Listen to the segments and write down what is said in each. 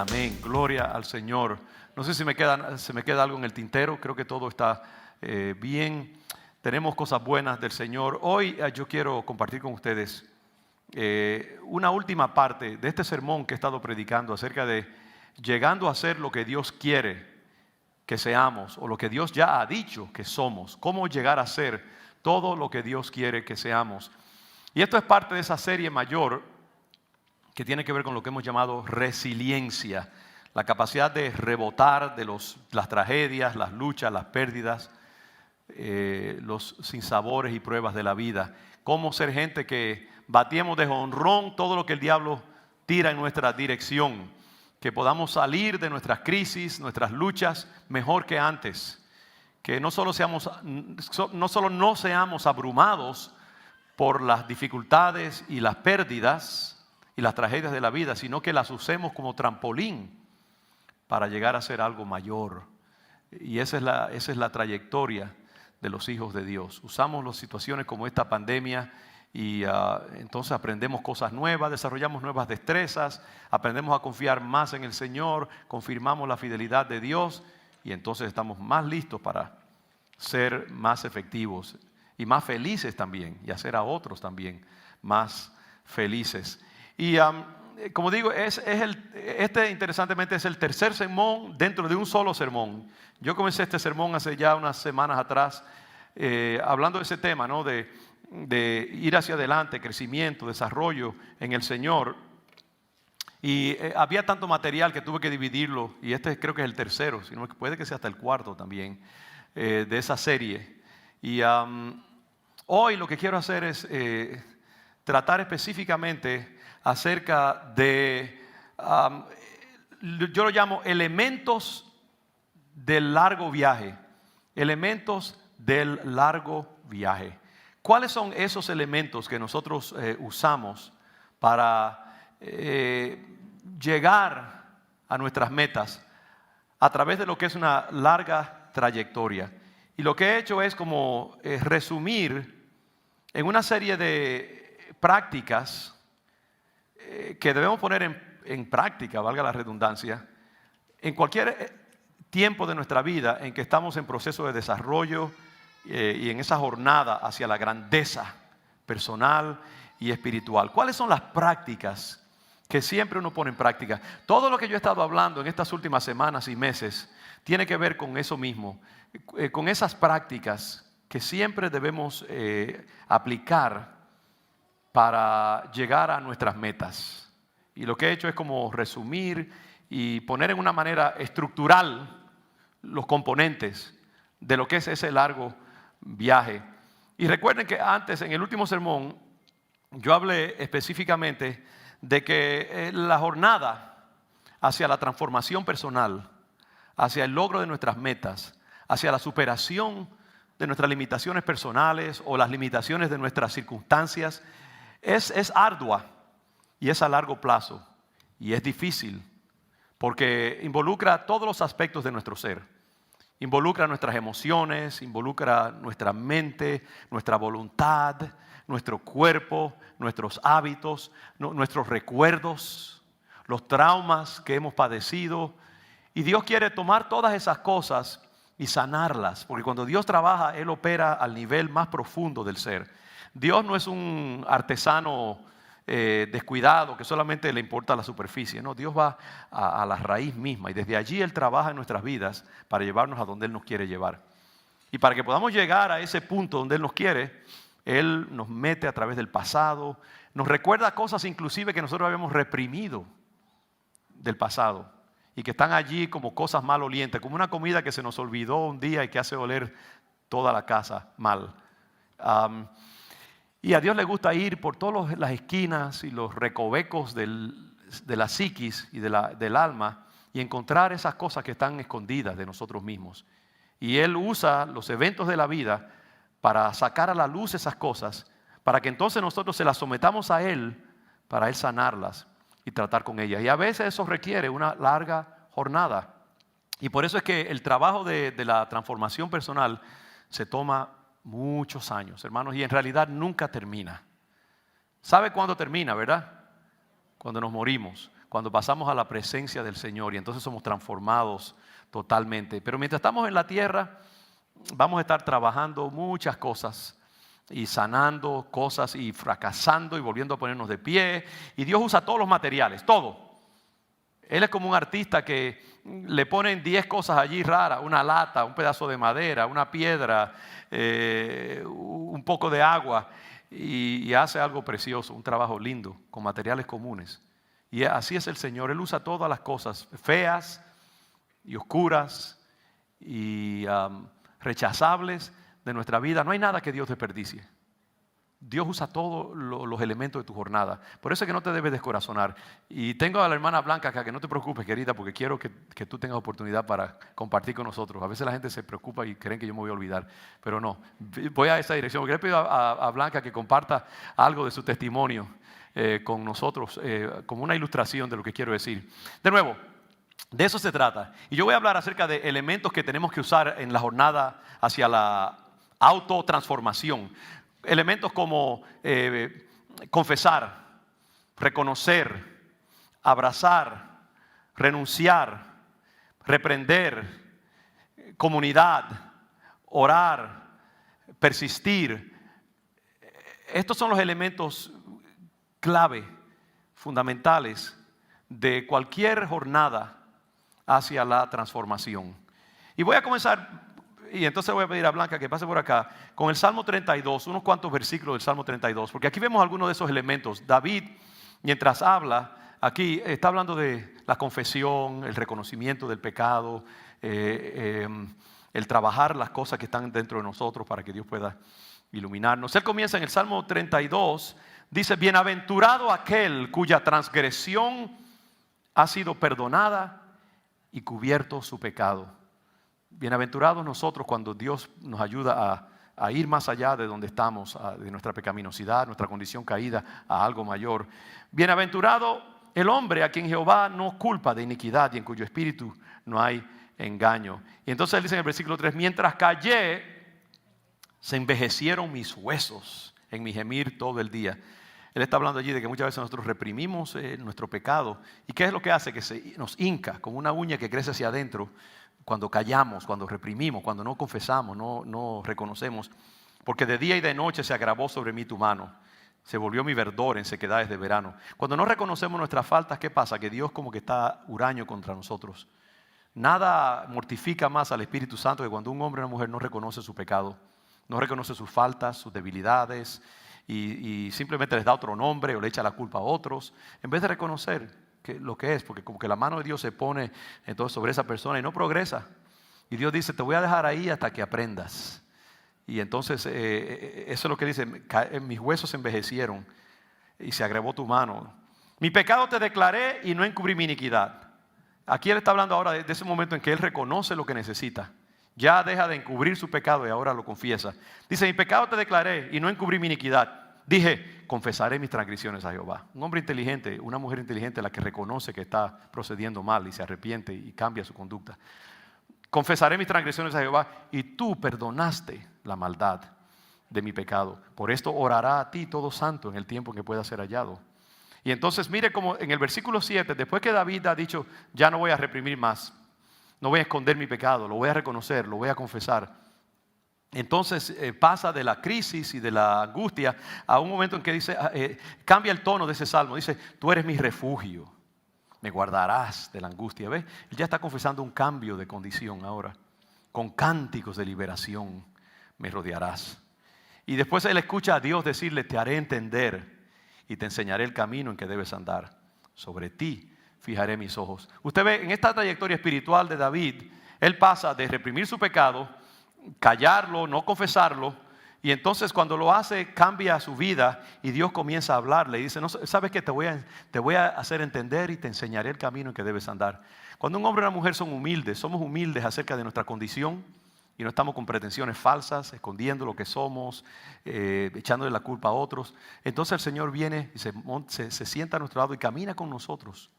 amén. Gloria al Señor. No sé si se me queda algo en el tintero. Creo que todo está bien. Tenemos cosas buenas del Señor. Hoy yo quiero compartir con ustedes una última parte de este sermón que he estado predicando acerca de llegando a ser lo que Dios quiere que seamos, o lo que Dios ya ha dicho que somos. Cómo llegar a ser todo lo que Dios quiere que seamos. Y esto es parte de esa serie mayor que tiene que ver con lo que hemos llamado resiliencia, la capacidad de rebotar de las tragedias, las luchas, las pérdidas, los sinsabores y pruebas de la vida. Cómo ser gente que batiemos de jonrón todo lo que el diablo tira en nuestra dirección, que podamos salir de nuestras crisis, nuestras luchas mejor que antes, que no solo no seamos abrumados por las dificultades y las pérdidas y las tragedias de la vida, sino que las usemos como trampolín para llegar a ser algo mayor. Y esa es la trayectoria de los hijos de Dios. Usamos las situaciones como esta pandemia y entonces aprendemos cosas nuevas, desarrollamos nuevas destrezas, aprendemos a confiar más en el Señor, confirmamos la fidelidad de Dios y entonces estamos más listos para ser más efectivos y más felices también, y hacer a otros también más felices. Y como digo, este interesantemente es el tercer sermón dentro de un solo sermón. Yo comencé este sermón hace ya unas semanas atrás, hablando de ese tema, ¿no? de ir hacia adelante, crecimiento, desarrollo en el Señor. Y había tanto material que tuve que dividirlo, y este creo que es el tercero, sino que puede que sea hasta el cuarto también, de esa serie. Y hoy lo que quiero hacer es tratar específicamente acerca de, yo lo llamo elementos del largo viaje. Elementos del largo viaje. ¿Cuáles son esos elementos que nosotros usamos para llegar a nuestras metas a través de lo que es una larga trayectoria? Y lo que he hecho es como resumir en una serie de prácticas que debemos poner en práctica, valga la redundancia, en cualquier tiempo de nuestra vida en que estamos en proceso de desarrollo y en esa jornada hacia la grandeza personal y espiritual. ¿Cuáles son las prácticas que siempre uno pone en práctica? Todo lo que yo he estado hablando en estas últimas semanas y meses tiene que ver con eso mismo, con esas prácticas que siempre debemos aplicar para llegar a nuestras metas. Y lo que he hecho es como resumir y poner en una manera estructural los componentes de lo que es ese largo viaje. Y recuerden que antes, en el último sermón, yo hablé específicamente de que la jornada hacia la transformación personal, hacia el logro de nuestras metas, hacia la superación de nuestras limitaciones personales o las limitaciones de nuestras circunstancias, es ardua y es a largo plazo y es difícil porque involucra todos los aspectos de nuestro ser. Involucra nuestras emociones, involucra nuestra mente, nuestra voluntad, nuestro cuerpo, nuestros hábitos, nuestros recuerdos, los traumas que hemos padecido. Y Dios quiere tomar todas esas cosas y sanarlas, porque cuando Dios trabaja, Él opera al nivel más profundo del ser. Dios no es un artesano descuidado que solamente le importa la superficie. No, Dios va a la raíz misma y desde allí Él trabaja en nuestras vidas para llevarnos a donde Él nos quiere llevar. Y para que podamos llegar a ese punto donde Él nos quiere, Él nos mete a través del pasado, nos recuerda cosas inclusive que nosotros habíamos reprimido del pasado y que están allí como cosas malolientes, como una comida que se nos olvidó un día y que hace oler toda la casa mal. Y a Dios le gusta ir por todas las esquinas y los recovecos de la psiquis y del alma y encontrar esas cosas que están escondidas de nosotros mismos. Y Él usa los eventos de la vida para sacar a la luz esas cosas, para que entonces nosotros se las sometamos a Él, para Él sanarlas y tratar con ellas. Y a veces eso requiere una larga jornada. Y por eso es que el trabajo de la transformación personal se toma muchos años, hermanos, y en realidad nunca termina. ¿Sabe cuándo termina, verdad? Cuando nos morimos. cuando pasamos a la presencia del Señor y entonces somos transformados totalmente. Pero mientras estamos en la tierra, vamos a estar trabajando muchas cosas y sanando cosas y fracasando y volviendo a ponernos de pie. Y Dios usa todos los materiales, todo. Él es como un artista que le ponen 10 cosas allí raras, una lata, un pedazo de madera, una piedra, un poco de agua y hace algo precioso, un trabajo lindo con materiales comunes. Y así es el Señor, Él usa todas las cosas feas y oscuras y rechazables de nuestra vida. No hay nada que Dios desperdicie. Dios usa todos los elementos de tu jornada. Por eso es que no te debes descorazonar. Y tengo a la hermana Blanca acá, que no te preocupes, querida, porque quiero que tú tengas oportunidad para compartir con nosotros. A veces la gente se preocupa y creen que yo me voy a olvidar, pero no. Voy a esa dirección, porque le pido a Blanca que comparta algo de su testimonio con nosotros, como una ilustración de lo que quiero decir. De nuevo, de eso se trata. Y yo voy a hablar acerca de elementos que tenemos que usar en la jornada hacia la autotransformación. Elementos como confesar, reconocer, abrazar, renunciar, reprender, comunidad, orar, persistir. Estos son los elementos clave, fundamentales de cualquier jornada hacia la transformación. Y voy a comenzar. Y entonces voy a pedir a Blanca que pase por acá con el Salmo 32, unos cuantos versículos del Salmo 32, porque aquí vemos algunos de esos elementos. David, mientras habla, aquí está hablando de la confesión, el reconocimiento del pecado, el trabajar las cosas que están dentro de nosotros para que Dios pueda iluminarnos. Él comienza en el Salmo 32, dice: bienaventurado aquel cuya transgresión ha sido perdonada y cubierto su pecado. Bienaventurados nosotros cuando Dios nos ayuda a ir más allá de donde estamos, de nuestra pecaminosidad, nuestra condición caída, a algo mayor. Bienaventurado el hombre a quien Jehová no culpa de iniquidad y en cuyo espíritu no hay engaño. Y entonces él dice en el versículo 3, mientras callé, se envejecieron mis huesos en mi gemir todo el día. Él está hablando allí de que muchas veces nosotros reprimimos nuestro pecado. ¿Y qué es lo que hace? Que nos hinca como una uña que crece hacia adentro. Cuando callamos, cuando reprimimos, cuando no confesamos, no reconocemos. Porque de día y de noche se agravó sobre mí tu mano. Se volvió mi verdor en sequedades de verano. Cuando no reconocemos nuestras faltas, ¿qué pasa? Que Dios como que está huraño contra nosotros. Nada mortifica más al Espíritu Santo que cuando un hombre o una mujer no reconoce su pecado. No reconoce sus faltas, sus debilidades y simplemente les da otro nombre o le echa la culpa a otros. En vez de reconocer lo que es, porque como que la mano de Dios se pone entonces sobre esa persona y no progresa. Y Dios dice, te voy a dejar ahí hasta que aprendas. Y entonces eso es lo que dice, mis huesos se envejecieron y se agravó tu mano. Mi pecado te declaré y no encubrí mi iniquidad. Aquí él está hablando ahora de ese momento en que él reconoce lo que necesita. Ya deja de encubrir su pecado y ahora lo confiesa. Dice, mi pecado te declaré y no encubrí mi iniquidad. Dije, confesaré mis transgresiones a Jehová. Un hombre inteligente, una mujer inteligente, la que reconoce que está procediendo mal y se arrepiente y cambia su conducta. Confesaré mis transgresiones a Jehová y tú perdonaste la maldad de mi pecado. Por esto orará a ti todo santo en el tiempo en que pueda ser hallado. Y entonces mire como en el versículo 7, después que David ha dicho, ya no voy a reprimir más, no voy a esconder mi pecado, lo voy a reconocer, lo voy a confesar. Entonces pasa de la crisis y de la angustia a un momento en que dice, cambia el tono de ese salmo, dice, tú eres mi refugio, me guardarás de la angustia. ¿Ves? Él ya está confesando un cambio de condición ahora, con cánticos de liberación me rodearás. Y después él escucha a Dios decirle, te haré entender y te enseñaré el camino en que debes andar. Sobre ti fijaré mis ojos. Usted ve, en esta trayectoria espiritual de David, él pasa de reprimir su pecado, callarlo, no confesarlo, y entonces cuando lo hace cambia su vida y Dios comienza a hablarle y dice, no, ¿sabes qué? Te voy a hacer entender y te enseñaré el camino en que debes andar. Cuando un hombre y una mujer son humildes, somos humildes acerca de nuestra condición y no estamos con pretensiones falsas, escondiendo lo que somos, echándole la culpa a otros, entonces el Señor viene y se sienta a nuestro lado y camina con nosotros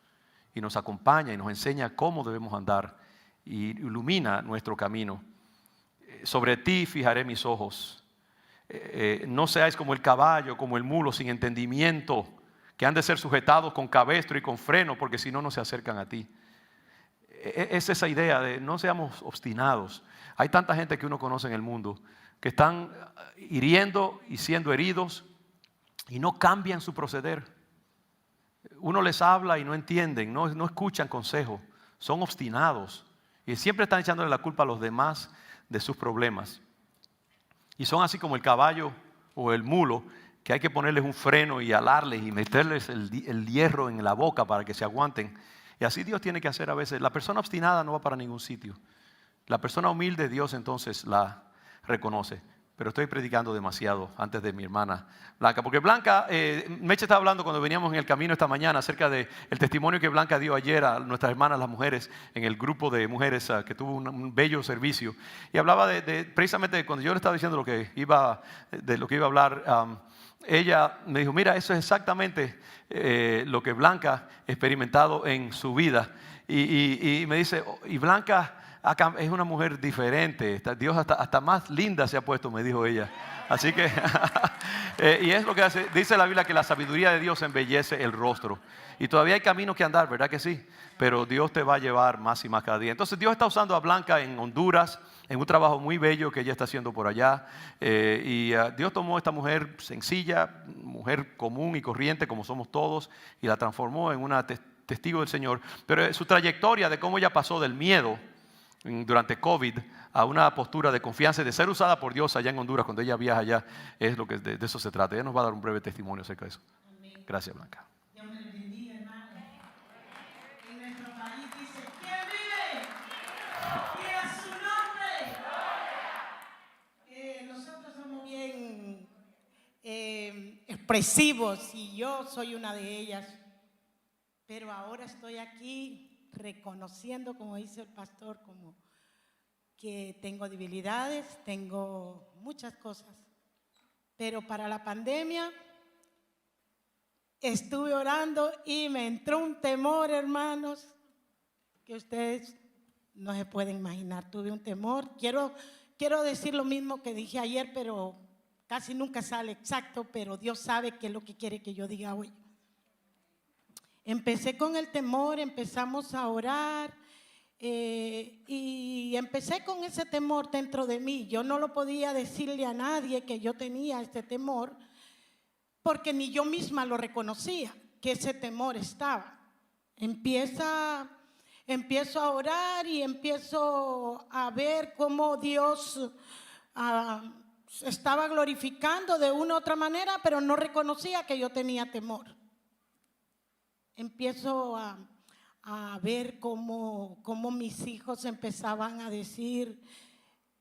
y nos acompaña y nos enseña cómo debemos andar y ilumina nuestro camino. Sobre ti fijaré mis ojos. No seáis como el caballo, como el mulo sin entendimiento, que han de ser sujetados con cabestro y con freno, porque si no, no se acercan a ti. Es esa idea de no seamos obstinados. Hay tanta gente que uno conoce en el mundo que están hiriendo y siendo heridos y no cambian su proceder. Uno les habla y no entienden, no escuchan consejos, son obstinados y siempre están echándole la culpa a los demás de sus problemas. Y son así como el caballo o el mulo, que hay que ponerles un freno y alarles y meterles el hierro en la boca para que se aguanten. Y así Dios tiene que hacer a veces. La persona obstinada no va para ningún sitio. La persona humilde, Dios entonces la reconoce. Pero estoy predicando demasiado antes de mi hermana Blanca. Porque Blanca, Meche estaba hablando cuando veníamos en el camino esta mañana acerca del testimonio que Blanca dio ayer a nuestras hermanas, las mujeres, en el grupo de mujeres que tuvo un bello servicio. Y hablaba precisamente cuando yo le estaba diciendo de lo que iba a hablar, ella me dijo, mira, eso es exactamente lo que Blanca ha experimentado en su vida. Y me dice, y Blanca es una mujer diferente. Dios hasta más linda se ha puesto, me dijo ella. Así que, y es lo que hace. Dice la Biblia que la sabiduría de Dios embellece el rostro. Y todavía hay caminos que andar, ¿verdad que sí? Pero Dios te va a llevar más y más cada día. Entonces Dios está usando a Blanca en Honduras, en un trabajo muy bello que ella está haciendo por allá. Dios tomó a esta mujer sencilla, mujer común y corriente como somos todos, y la transformó en una testigo del Señor. Pero su trayectoria de cómo ella pasó del miedo durante COVID a una postura de confianza y de ser usada por Dios allá en Honduras cuando ella viaja allá, es lo que de eso se trata. Ella nos va a dar un breve testimonio acerca de eso. Amén. Gracias, Blanca. Dios me bendiga, hermano. En nuestro país dice, ¿quién vive? ¿Quién es su nombre? Nosotros somos bien expresivos y yo soy una de ellas. Pero ahora estoy aquí reconociendo, como dice el pastor, como que tengo debilidades, tengo muchas cosas. Pero para la pandemia estuve orando y me entró un temor, hermanos, que ustedes no se pueden imaginar. Tuve un temor. Quiero decir lo mismo que dije ayer, pero casi nunca sale exacto, pero Dios sabe qué es lo que quiere que yo diga hoy. Empecé con el temor, empezamos a orar y empecé con ese temor dentro de mí. Yo no lo podía decirle a nadie que yo tenía este temor porque ni yo misma lo reconocía, que ese temor estaba. Empiezo a orar y empiezo a ver cómo Dios estaba glorificando de una u otra manera, pero no reconocía que yo tenía temor. Empiezo a ver cómo mis hijos empezaban a decir,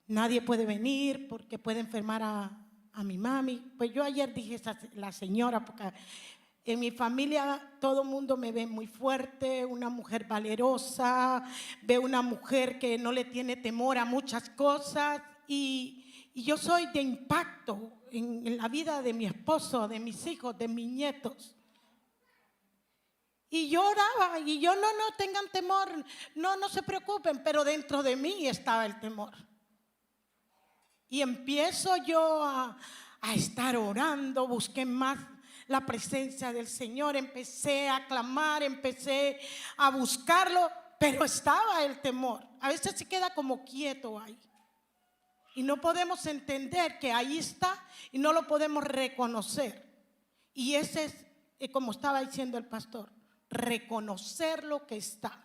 nadie puede venir porque puede enfermar a mi mami. Pues yo ayer dije la señora, porque en mi familia todo el mundo me ve muy fuerte, una mujer valerosa, ve una mujer que no le tiene temor a muchas cosas y yo soy de impacto en la vida de mi esposo, de mis hijos, de mis nietos. Y yo oraba y yo no tengan temor, no se preocupen, pero dentro de mí estaba el temor. Y empiezo yo a estar orando, busqué más la presencia del Señor, empecé a clamar, empecé a buscarlo, pero estaba el temor. A veces se queda como quieto ahí. Y no podemos entender que ahí está y no lo podemos reconocer. Y ese es, como estaba diciendo el pastor, reconocer lo que está.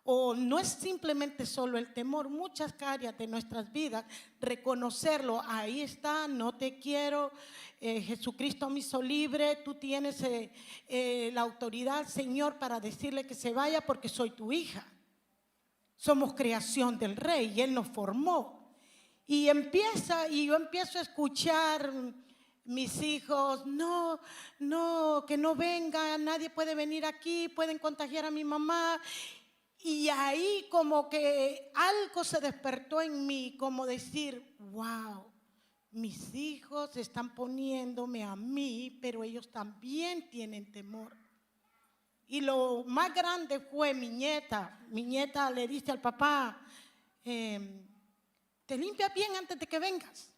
O no es simplemente solo el temor, muchas áreas de nuestras vidas, reconocerlo, ahí está, no te quiero, Jesucristo me hizo libre, tú tienes la autoridad, Señor, para decirle que se vaya porque soy tu hija. Somos creación del Rey y Él nos formó. Y yo empiezo a escuchar mis hijos, no, que no venga, nadie puede venir aquí, pueden contagiar a mi mamá. Y ahí como que algo se despertó en mí, como decir, wow, mis hijos están poniéndome a mí, pero ellos también tienen temor. Y lo más grande fue mi nieta le dice al papá, te limpias bien antes de que vengas,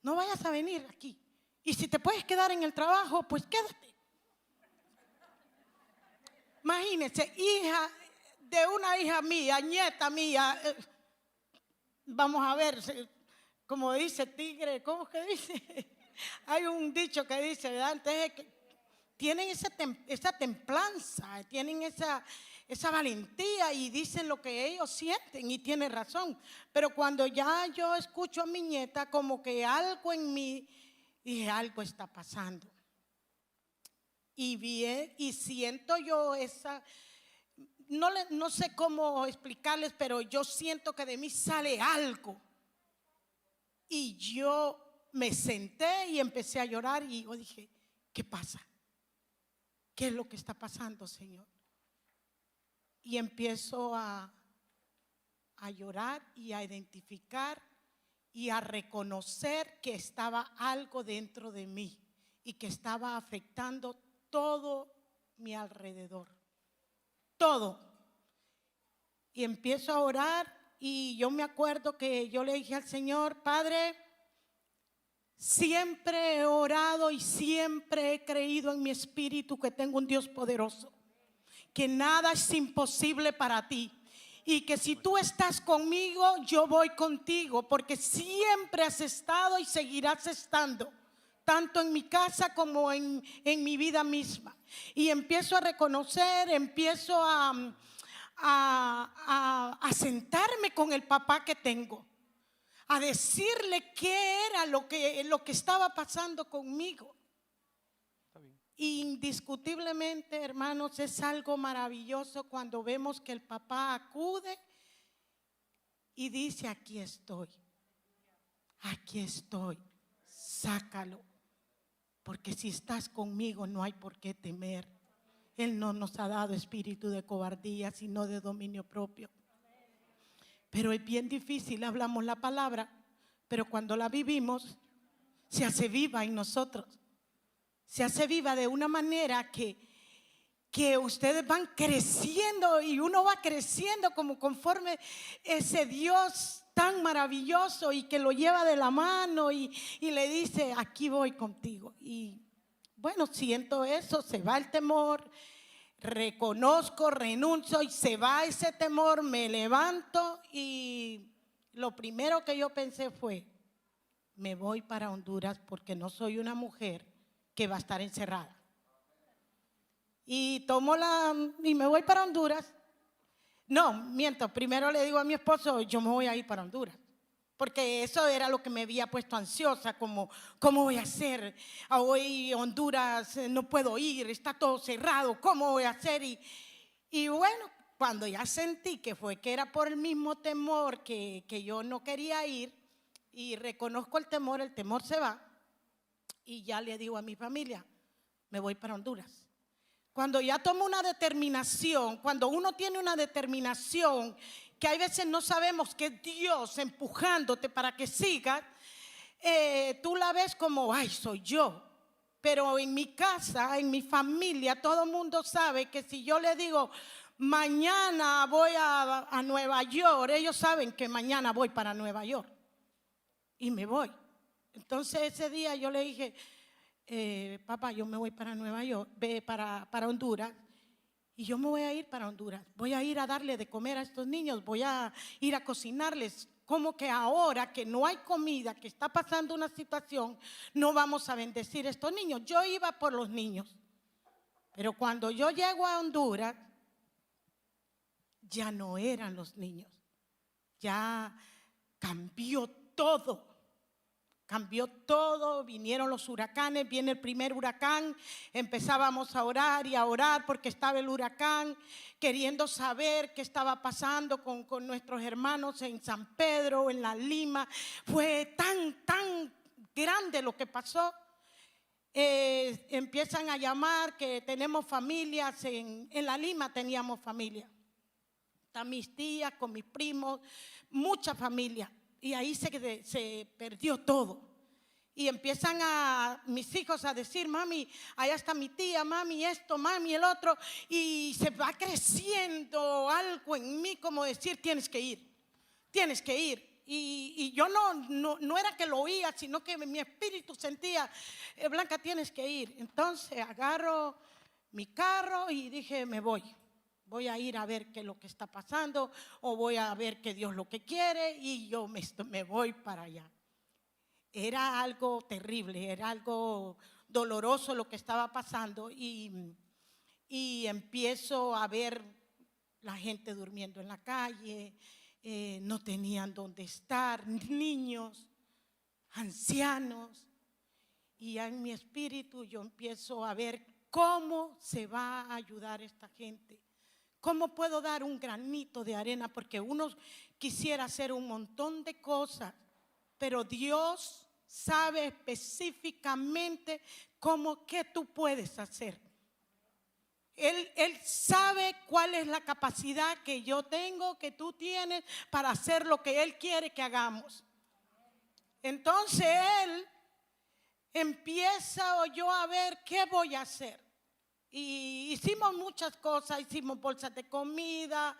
no vayas a venir aquí. Y si te puedes quedar en el trabajo, pues quédate. Imagínense, hija de una hija mía, nieta mía. Vamos a ver, como dice tigre, ¿cómo que dice? Hay un dicho que dice, ¿verdad? Entonces, tienen esa templanza, tienen esa valentía y dicen lo que ellos sienten y tienen razón. Pero cuando ya yo escucho a mi nieta, como que algo en mí, dije, algo está pasando. Y siento yo no sé cómo explicarles, pero yo siento que de mí sale algo. Y yo me senté y empecé a llorar y yo dije, ¿qué pasa? ¿Qué es lo que está pasando, Señor? Y empiezo a llorar y a identificar y a reconocer que estaba algo dentro de mí y que estaba afectando todo mi alrededor. Todo. Y empiezo a orar y yo me acuerdo que yo le dije al Señor, Padre, siempre he orado y siempre he creído en mi espíritu que tengo un Dios poderoso, que nada es imposible para ti y que si tú estás conmigo, yo voy contigo, porque siempre has estado y seguirás estando, tanto en mi casa como en mi vida misma. Y empiezo a reconocer, empiezo a sentarme con el papá que tengo, a decirle qué era lo que estaba pasando conmigo. Indiscutiblemente, hermanos, es algo maravilloso cuando vemos que el papá acude y dice, aquí estoy, sácalo, porque si estás conmigo no hay por qué temer. Él no nos ha dado espíritu de cobardía, sino de dominio propio. Pero es bien difícil, hablamos la palabra, pero cuando la vivimos, se hace viva en nosotros. Se hace viva de una manera que ustedes van creciendo y uno va creciendo como conforme ese Dios tan maravilloso y que lo lleva de la mano y le dice, aquí voy contigo. Y bueno, siento eso, se va el temor, reconozco, renuncio y se va ese temor, me levanto y lo primero que yo pensé fue, me voy para Honduras porque no soy una mujer que va a estar encerrada. Y y me voy para Honduras. No, miento, primero le digo a mi esposo, yo me voy a ir para Honduras. Porque eso era lo que me había puesto ansiosa, como, ¿cómo voy a hacer? Hoy Honduras no puedo ir, está todo cerrado, ¿cómo voy a hacer? Y bueno, cuando ya sentí que era por el mismo temor que yo no quería ir, y reconozco el temor se va, y ya le digo a mi familia, me voy para Honduras. Cuando ya tomo una determinación, cuando uno tiene una determinación, que hay veces no sabemos que es Dios empujándote para que sigas, tú la ves como, ay, soy yo. Pero en mi casa, en mi familia, todo el mundo sabe que si yo le digo, mañana voy a Nueva York, ellos saben que mañana voy para Nueva York. Y me voy. Entonces ese día yo le dije, papá, yo me voy para Nueva York, para Honduras. Y yo me voy a ir para Honduras, voy a ir a darle de comer a estos niños, voy a ir a cocinarles. Como que ahora que no hay comida, que está pasando una situación, no vamos a bendecir a estos niños. Yo iba por los niños, pero cuando yo llego a Honduras, ya no eran los niños, ya cambió todo. Cambió todo, vinieron los huracanes, viene el primer huracán, empezábamos a orar y a orar porque estaba el huracán, queriendo saber qué estaba pasando con nuestros hermanos en San Pedro, en La Lima. Fue tan grande lo que pasó. Empiezan a llamar que tenemos familias, en La Lima teníamos familia. Están mis tías con mis primos, mucha familia. Y ahí se perdió todo. Y empiezan mis hijos a decir, mami, allá está mi tía, mami esto, mami el otro. Y se va creciendo algo en mí como decir, tienes que ir, tienes que ir. Y yo no era que lo oía, sino que mi espíritu sentía, Blanca, tienes que ir. Entonces agarro mi carro y dije, me voy. Voy a ir a ver qué es lo que está pasando o voy a ver qué Dios lo que quiere y yo me voy para allá. Era algo terrible, era algo doloroso lo que estaba pasando y empiezo a ver la gente durmiendo en la calle, no tenían dónde estar, niños, ancianos. Y en mi espíritu yo empiezo a ver cómo se va a ayudar esta gente. ¿Cómo puedo dar un granito de arena? Porque uno quisiera hacer un montón de cosas, pero Dios sabe específicamente qué tú puedes hacer. Él sabe cuál es la capacidad que yo tengo, que tú tienes para hacer lo que Él quiere que hagamos. Entonces Él empieza yo a ver qué voy a hacer. Y hicimos muchas cosas, hicimos bolsas de comida,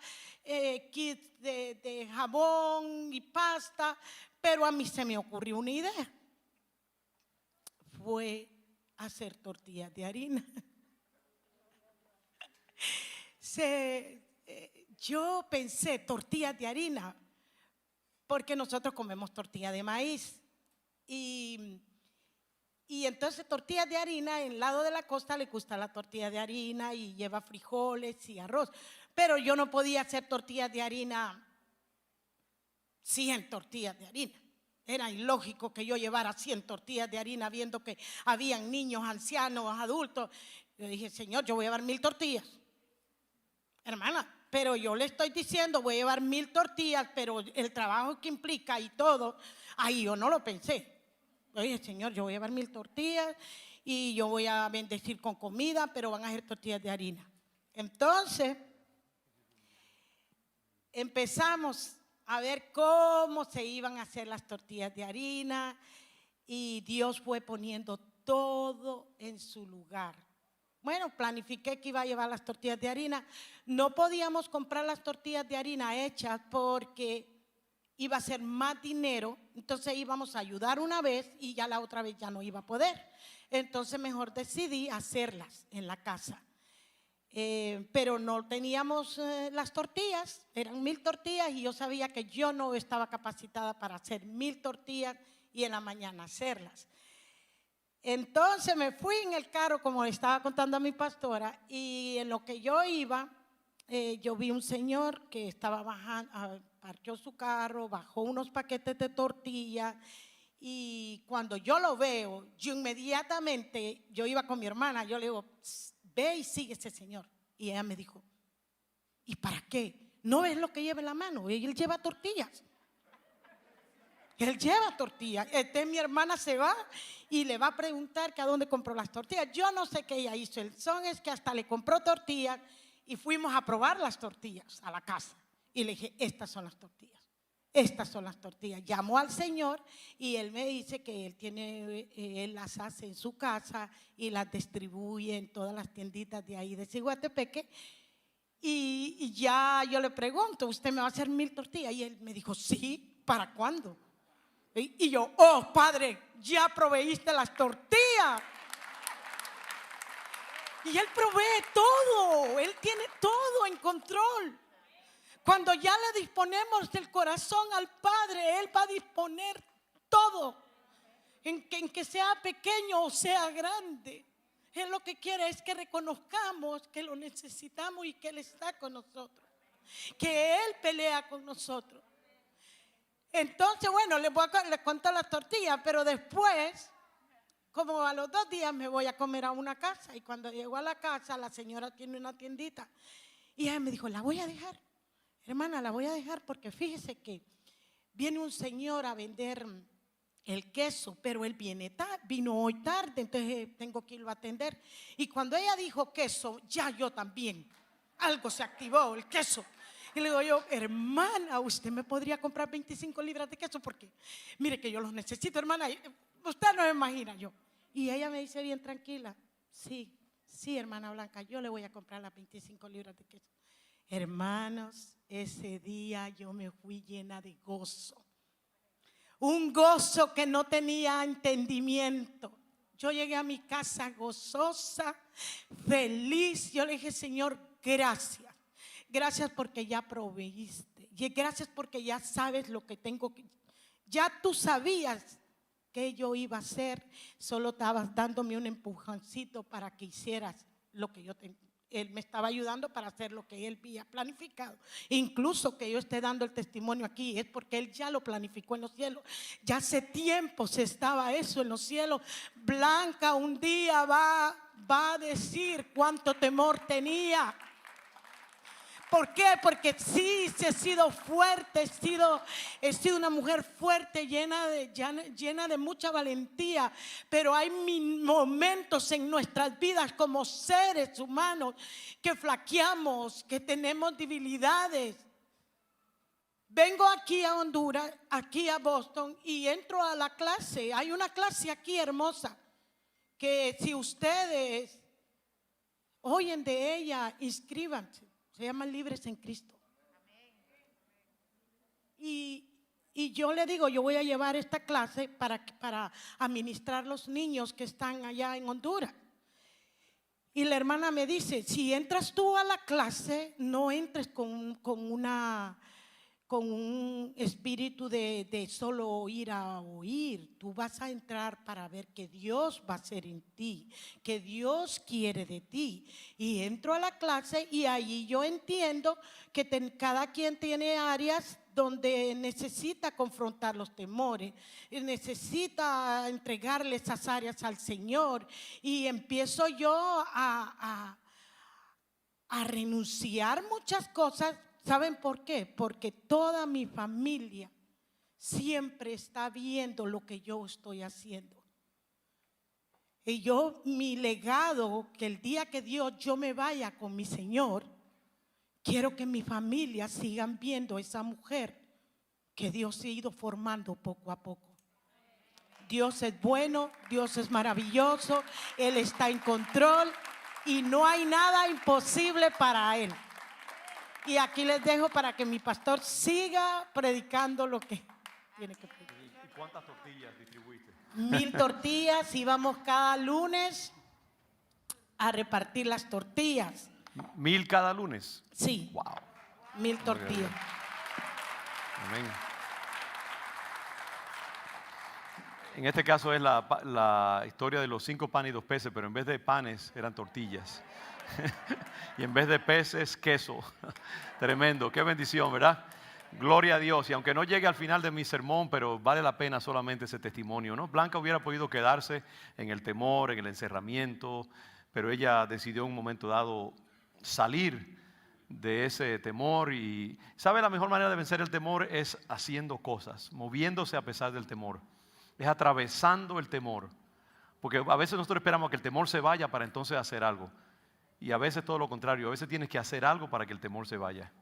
kits de jabón y pasta, pero a mí se me ocurrió una idea. Fue hacer tortillas de harina. Yo pensé tortillas de harina, porque nosotros comemos tortilla de maíz. Y entonces tortillas de harina, en el lado de la costa le gusta la tortilla de harina y lleva frijoles y arroz. Pero yo no podía hacer tortillas de harina, 100 tortillas de harina. Era ilógico que yo llevara 100 tortillas de harina viendo que habían niños, ancianos, adultos. Yo dije, Señor, yo voy a llevar 1000 tortillas. Hermana, pero yo le estoy diciendo, voy a llevar 1000 tortillas, pero el trabajo que implica y todo, ahí yo no lo pensé. Oye, Señor, yo voy a llevar 1000 tortillas y yo voy a bendecir con comida, pero van a ser tortillas de harina. Entonces, empezamos a ver cómo se iban a hacer las tortillas de harina y Dios fue poniendo todo en su lugar. Bueno, planifiqué que iba a llevar las tortillas de harina. No podíamos comprar las tortillas de harina hechas porque iba a ser más dinero, entonces íbamos a ayudar una vez y ya la otra vez ya no iba a poder. Entonces mejor decidí hacerlas en la casa. Pero no teníamos las tortillas, eran 1000 tortillas y yo sabía que yo no estaba capacitada para hacer 1000 tortillas y en la mañana hacerlas. Entonces me fui en el carro, como le estaba contando a mi pastora, y en lo que yo iba, yo vi un señor que estaba bajando, parqueó su carro, bajó unos paquetes de tortilla y cuando yo lo veo, yo inmediatamente, yo iba con mi hermana, yo le digo, ve y sigue ese señor. Y ella me dijo, ¿y para qué? ¿No ves lo que lleva en la mano? Él lleva tortillas. Él lleva tortillas. Mi hermana se va y le va a preguntar que a dónde compró las tortillas. Yo no sé qué ella hizo. El son es que hasta le compró tortillas y fuimos a probar las tortillas a la casa. Y le dije, estas son las tortillas. Estas son las tortillas. Llamó al Señor y él me dice que él las hace en su casa y las distribuye en todas las tienditas de ahí de Ciguatepeque. Y ya yo le pregunto, ¿usted me va a hacer 1000 tortillas? Y él me dijo, sí, ¿para cuándo? Y yo, oh Padre, ya proveíste las tortillas. Y Él provee todo, Él tiene todo en control. Cuando ya le disponemos el corazón al Padre, Él va a disponer todo, en que sea pequeño o sea grande. Él lo que quiere es que reconozcamos que lo necesitamos y que Él está con nosotros, que Él pelea con nosotros. Entonces, bueno, les cuento las tortillas, pero después, como a los 2 días me voy a comer a una casa y cuando llego a la casa, la señora tiene una tiendita y ella me dijo, la voy a dejar, hermana, la voy a dejar porque fíjese que viene un señor a vender el queso, pero él vino hoy tarde, entonces tengo que irlo a atender. Y cuando ella dijo queso, ya yo también, algo se activó, el queso. Y le digo yo, hermana, ¿usted me podría comprar 25 libras de queso? Porque mire que yo los necesito, hermana. Usted no me imagina yo. Y ella me dice bien tranquila, sí, hermana Blanca, yo le voy a comprar las 25 libras de queso. Hermanos, ese día yo me fui llena de gozo. Un gozo que no tenía entendimiento. Yo llegué a mi casa gozosa, feliz. Yo le dije, Señor, gracias. Gracias porque ya proveíste. Y gracias porque ya sabes lo que tengo que. Ya tú sabías que yo iba a hacer. Solo estabas dándome un empujoncito para que hicieras lo que yo tenía. Él me estaba ayudando para hacer lo que Él había planificado. Incluso que yo esté dando el testimonio aquí es porque Él ya lo planificó en los cielos. Ya hace tiempo se estaba eso en los cielos. Blanca un día va a decir cuánto temor tenía. ¿Por qué? Porque sí, he sido fuerte, he sido una mujer fuerte, llena de mucha valentía. Pero hay momentos en nuestras vidas como seres humanos que flaqueamos, que tenemos debilidades. Vengo aquí a Honduras, aquí a Boston, y entro a la clase. Hay una clase aquí hermosa que si ustedes oyen de ella, inscríbanse. Se llama Libres en Cristo. Y yo le digo, yo voy a llevar esta clase para administrar los niños que están allá en Honduras. Y la hermana me dice, si entras tú a la clase, no entres con un espíritu de solo ir a oír. Tú vas a entrar para ver que Dios va a hacer en ti, que Dios quiere de ti. Y entro a la clase y ahí yo entiendo que cada quien tiene áreas donde necesita confrontar los temores, necesita entregarle esas áreas al Señor. Y empiezo yo a renunciar muchas cosas. ¿Saben por qué? Porque toda mi familia siempre está viendo lo que yo estoy haciendo. Y mi legado, que el día que yo me vaya con mi Señor, quiero que mi familia sigan viendo esa mujer que Dios ha ido formando poco a poco. Dios es bueno, Dios es maravilloso, Él está en control y no hay nada imposible para Él. Y aquí les dejo para que mi pastor siga predicando lo que tiene que predicar. ¿Y cuántas tortillas distribuiste? 1000 tortillas, íbamos cada lunes a repartir las tortillas. 1000 cada lunes. Sí. Wow. 1000 tortillas. Amén. En este caso es la historia de los 5 panes y 2 peces, pero en vez de panes eran tortillas. Y en vez de peces, queso. Tremendo, qué bendición, ¿verdad? Gloria a Dios. Y aunque no llegue al final de mi sermón, pero vale la pena solamente ese testimonio, ¿no? Blanca hubiera podido quedarse en el temor, en el encerramiento, pero ella decidió en un momento dado salir de ese temor. Y ¿sabe? La mejor manera de vencer el temor es haciendo cosas, moviéndose a pesar del temor. Es atravesando el temor. Porque a veces nosotros esperamos que el temor se vaya para entonces hacer algo. Y a veces todo lo contrario, a veces tienes que hacer algo para que el temor se vaya.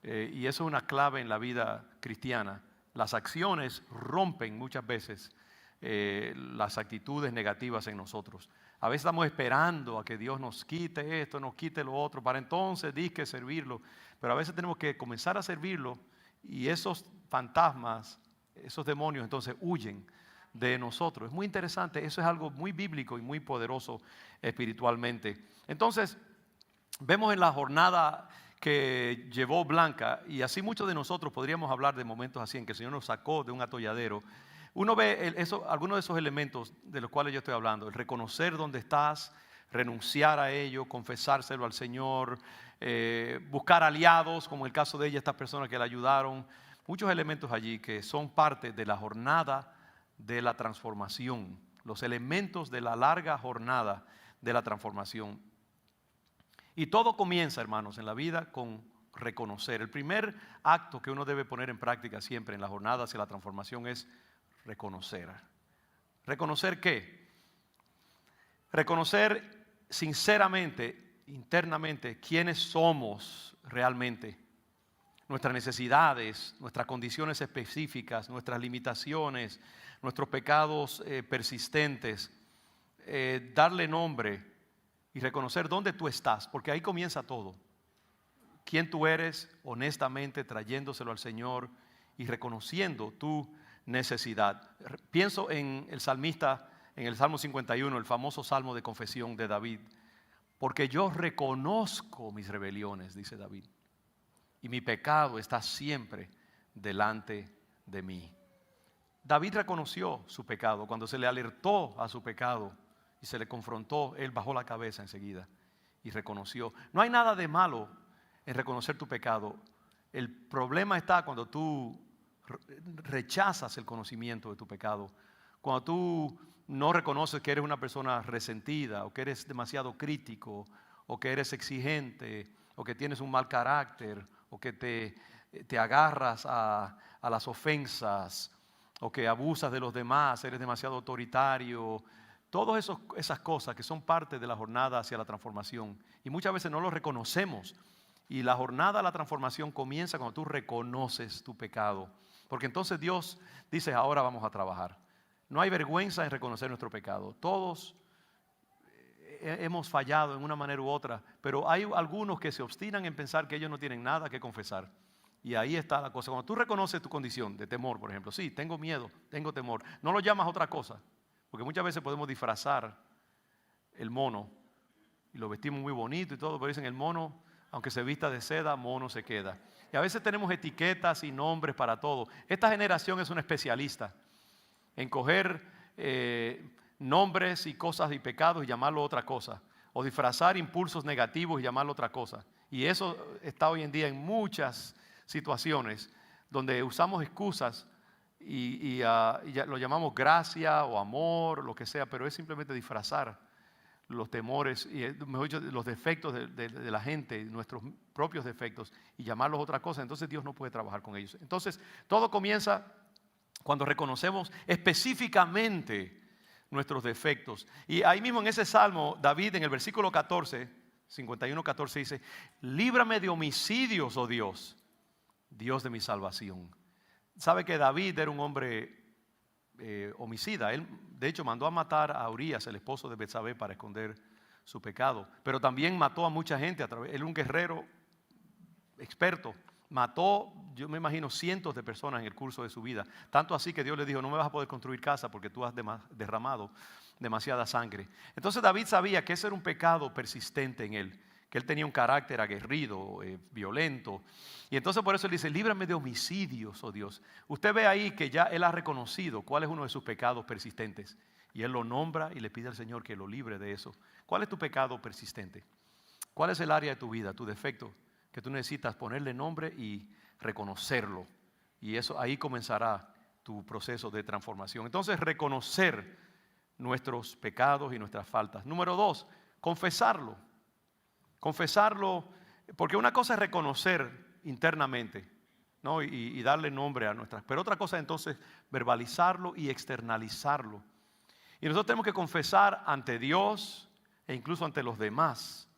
Y eso es una clave en la vida cristiana. Las acciones rompen muchas veces las actitudes negativas en nosotros. A veces estamos esperando a que Dios nos quite esto, nos quite lo otro, para entonces disque servirlo. Pero a veces tenemos que comenzar a servirlo y esos fantasmas, esos demonios entonces huyen de nosotros. Es muy interesante, eso es algo muy bíblico y muy poderoso espiritualmente. Entonces, vemos en la jornada que llevó Blanca, y así muchos de nosotros podríamos hablar de momentos así en que el Señor nos sacó de un atolladero. Uno ve algunos de esos elementos de los cuales yo estoy hablando: el reconocer dónde estás, renunciar a ello, confesárselo al Señor, buscar aliados, como el caso de ella, estas personas que la ayudaron. Muchos elementos allí que son parte de la jornada de la transformación, los elementos de la larga jornada de la transformación. Y todo comienza, hermanos, en la vida con reconocer. El primer acto que uno debe poner en práctica siempre en la jornada hacia la transformación es reconocer. ¿Reconocer qué? Reconocer sinceramente, internamente, quiénes somos realmente. Nuestras necesidades, nuestras condiciones específicas, nuestras limitaciones, nuestros pecados persistentes, darle nombre y reconocer dónde tú estás, porque ahí comienza todo. Quién tú eres, honestamente trayéndoselo al Señor y reconociendo tu necesidad. Pienso en el salmista en el Salmo 51, el famoso salmo de confesión de David. Porque yo reconozco mis rebeliones, dice David, y mi pecado está siempre delante de mí. David reconoció su pecado. Cuando se le alertó a su pecado y se le confrontó, él bajó la cabeza enseguida y reconoció. No hay nada de malo en reconocer tu pecado. El problema está cuando tú rechazas el conocimiento de tu pecado. Cuando tú no reconoces que eres una persona resentida, o que eres demasiado crítico, o que eres exigente, o que tienes un mal carácter, o que te agarras a las ofensas, o que abusas de los demás, eres demasiado autoritario. Todas esas cosas que son parte de la jornada hacia la transformación. Y muchas veces no lo reconocemos. Y la jornada a la transformación comienza cuando tú reconoces tu pecado. Porque entonces Dios dice, ahora vamos a trabajar. No hay vergüenza en reconocer nuestro pecado. Todos hemos fallado en una manera u otra, pero hay algunos que se obstinan en pensar que ellos no tienen nada que confesar. Y ahí está la cosa. Cuando tú reconoces tu condición de temor, por ejemplo, sí, tengo miedo, tengo temor, no lo llamas otra cosa, porque muchas veces podemos disfrazar el mono y lo vestimos muy bonito y todo, pero dicen el mono, aunque se vista de seda, mono se queda. Y a veces tenemos etiquetas y nombres para todo. Esta generación es una especialista en coger nombres y cosas y pecados y llamarlo otra cosa, o disfrazar impulsos negativos y llamarlo otra cosa. Y eso está hoy en día en muchas situaciones donde usamos excusas y lo llamamos gracia o amor, lo que sea, pero es simplemente disfrazar los temores y mejor dicho, los defectos de la gente, nuestros propios defectos, y llamarlos otra cosa. Entonces Dios no puede trabajar con ellos. Entonces todo comienza cuando reconocemos específicamente nuestros defectos. Y ahí mismo en ese salmo, David en el versículo 14, 51:14 dice, líbrame de homicidios, oh Dios, Dios de mi salvación. Sabe que David era un hombre homicida. Él de hecho mandó a matar a Urías, el esposo de Betsabé, para esconder su pecado. Pero también mató a mucha gente. Él era un guerrero experto. Mató, yo me imagino, cientos de personas en el curso de su vida. Tanto así que Dios le dijo, no me vas a poder construir casa porque tú has derramado demasiada sangre. Entonces David sabía que ese era un pecado persistente en él, que él tenía un carácter aguerrido, violento. Y entonces por eso él dice, líbrame de homicidios, oh Dios. Usted ve ahí que ya él ha reconocido cuál es uno de sus pecados persistentes. Y él lo nombra y le pide al Señor que lo libre de eso. ¿Cuál es tu pecado persistente? ¿Cuál es el área de tu vida, tu defecto, que tú necesitas ponerle nombre y reconocerlo? Y eso ahí comenzará tu proceso de transformación. Entonces, reconocer nuestros pecados y nuestras faltas. Número 2, confesarlo. Confesarlo, porque una cosa es reconocer internamente, ¿no? y darle nombre a nuestras, pero otra cosa es entonces verbalizarlo y externalizarlo. Y nosotros tenemos que confesar ante Dios e incluso ante los demás,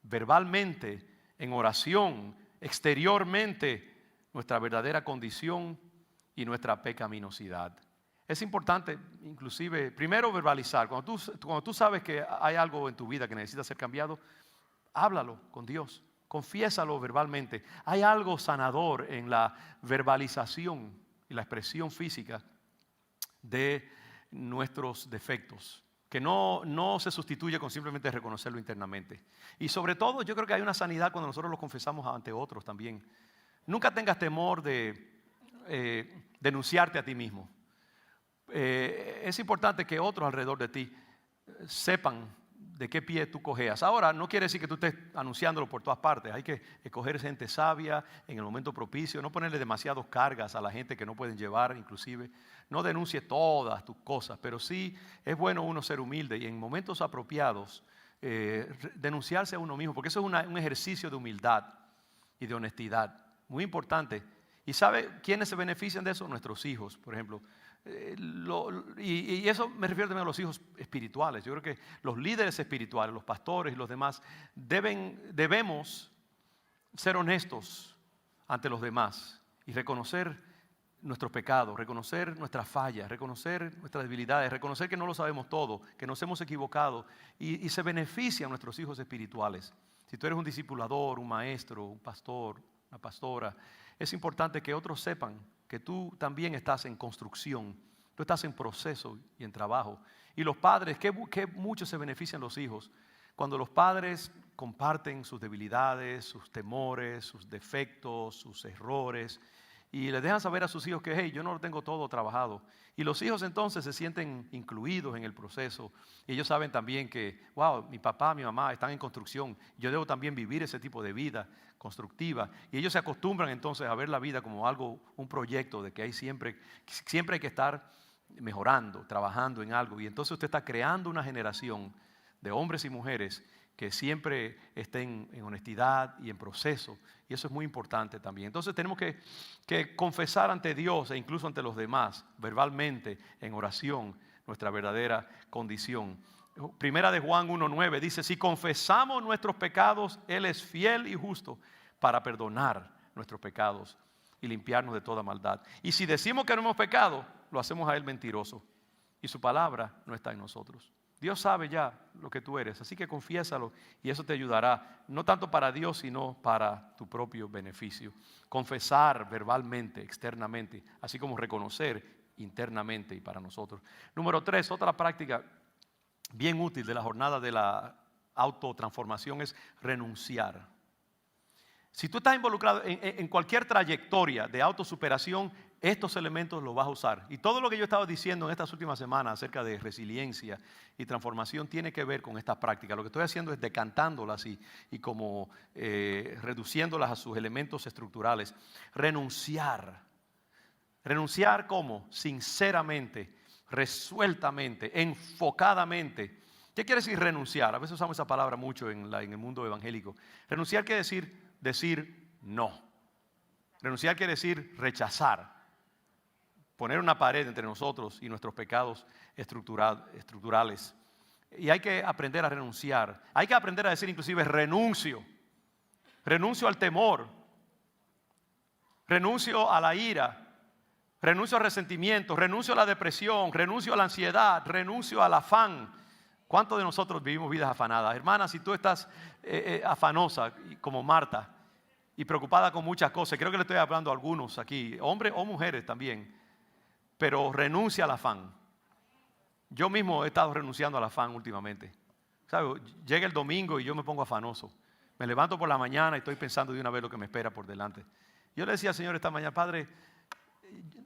verbalmente, en oración, exteriormente, nuestra verdadera condición y nuestra pecaminosidad. Es importante, inclusive, primero verbalizar. Cuando tú sabes que hay algo en tu vida que necesita ser cambiado, háblalo con Dios, confiésalo verbalmente. Hay algo sanador en la verbalización y la expresión física de nuestros defectos, que no se sustituye con simplemente reconocerlo internamente. Y sobre todo yo creo que hay una sanidad cuando nosotros lo confesamos ante otros también. Nunca tengas temor de denunciarte a ti mismo. Es importante que otros alrededor de ti sepan de qué pie tú cojeas. Ahora, no quiere decir que tú estés anunciándolo por todas partes. Hay que escoger gente sabia en el momento propicio. No ponerle demasiadas cargas a la gente que no pueden llevar, inclusive. No denuncie todas tus cosas, pero sí es bueno uno ser humilde y en momentos apropiados denunciarse a uno mismo, porque eso es un ejercicio de humildad y de honestidad. Muy importante. ¿Y sabe quiénes se benefician de eso? Nuestros hijos, por ejemplo. Y eso me refiero también a los hijos espirituales. Yo creo que los líderes espirituales, los pastores y los demás debemos ser honestos ante los demás y reconocer nuestros pecados, reconocer nuestras fallas, reconocer nuestras debilidades, reconocer que no lo sabemos todo, que nos hemos equivocado y se benefician nuestros hijos espirituales. Si tú eres un discipulador, un maestro, un pastor, una pastora, es importante que otros sepan que tú también estás en construcción, tú estás en proceso y en trabajo Y los padres, qué mucho se benefician los hijos cuando los padres comparten sus debilidades, sus temores, sus defectos, sus errores, y les dejan saber a sus hijos que, hey, yo no lo tengo todo trabajado. Y los hijos entonces se sienten incluidos en el proceso. Y ellos saben también que, wow, mi papá, mi mamá están en construcción. Yo debo también vivir ese tipo de vida constructiva. Y ellos se acostumbran entonces a ver la vida como algo, un proyecto de que siempre hay que estar mejorando, trabajando en algo. Y entonces usted está creando una generación de hombres y mujeres que siempre estén en honestidad y en proceso. Y eso es muy importante también. Entonces tenemos que confesar ante Dios e incluso ante los demás, verbalmente, en oración, nuestra verdadera condición. Primera de Juan 1:9 dice, si confesamos nuestros pecados, Él es fiel y justo para perdonar nuestros pecados y limpiarnos de toda maldad. Y si decimos que no hemos pecado, lo hacemos a Él mentiroso y su palabra no está en nosotros. Dios sabe ya lo que tú eres, así que confiésalo y eso te ayudará, no tanto para Dios, sino para tu propio beneficio. Confesar verbalmente, externamente, así como reconocer internamente y para nosotros. Número 3, otra práctica bien útil de la jornada de la autotransformación es renunciar. Si tú estás involucrado en cualquier trayectoria de autosuperación, estos elementos los vas a usar. Y todo lo que yo he estado diciendo en estas últimas semanas acerca de resiliencia y transformación tiene que ver con esta práctica. Lo que estoy haciendo es decantándolas y como reduciéndolas a sus elementos estructurales. Renunciar. ¿Renunciar cómo? Sinceramente, resueltamente, enfocadamente. ¿Qué quiere decir renunciar? A veces usamos esa palabra mucho en el mundo evangélico. Renunciar quiere decir no. Renunciar quiere decir rechazar. Poner una pared entre nosotros y nuestros pecados estructurales. Y hay que aprender a renunciar. Hay que aprender a decir inclusive renuncio. Renuncio al temor. Renuncio a la ira. Renuncio al resentimiento. Renuncio a la depresión. Renuncio a la ansiedad. Renuncio al afán. ¿Cuántos de nosotros vivimos vidas afanadas? Hermana, si tú estás afanosa como Marta y preocupada con muchas cosas, creo que le estoy hablando a algunos aquí, hombres o mujeres también, pero renuncia al afán. Yo mismo he estado renunciando al afán últimamente. ¿Sabe? Llega el domingo y yo me pongo afanoso. Me levanto por la mañana y estoy pensando de una vez lo que me espera por delante. Yo le decía al Señor esta mañana, Padre,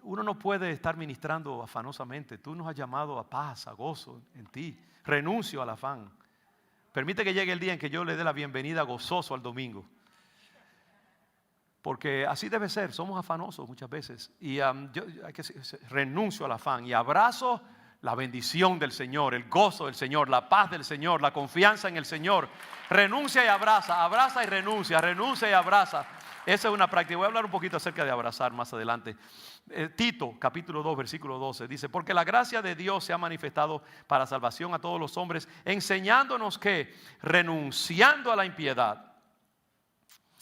uno no puede estar ministrando afanosamente. Tú nos has llamado a paz, a gozo en ti. Renuncio al afán. Permite que llegue el día en que yo le dé la bienvenida gozoso al domingo. Porque así debe ser, somos afanosos muchas veces. Y renuncio al afán y abrazo la bendición del Señor, el gozo del Señor, la paz del Señor, la confianza en el Señor. Renuncia y abraza, abraza y renuncia y abraza. Esa es una práctica. Voy a hablar un poquito acerca de abrazar más adelante. Tito, capítulo 2, versículo 12, dice, porque la gracia de Dios se ha manifestado para salvación a todos los hombres, enseñándonos que, renunciando a la impiedad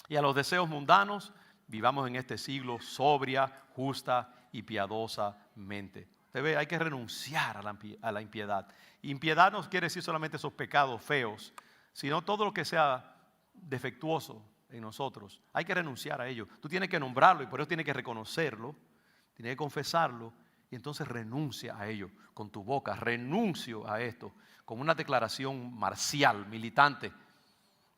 y a los deseos mundanos, vivamos en este siglo sobria, justa y piadosamente. Usted ve, hay que renunciar a la impiedad. Impiedad no quiere decir solamente esos pecados feos, sino todo lo que sea defectuoso en nosotros. Hay que renunciar a ello. Tú tienes que nombrarlo y por eso tienes que reconocerlo, tienes que confesarlo y entonces renuncia a ello con tu boca. Renuncio a esto con una declaración marcial, militante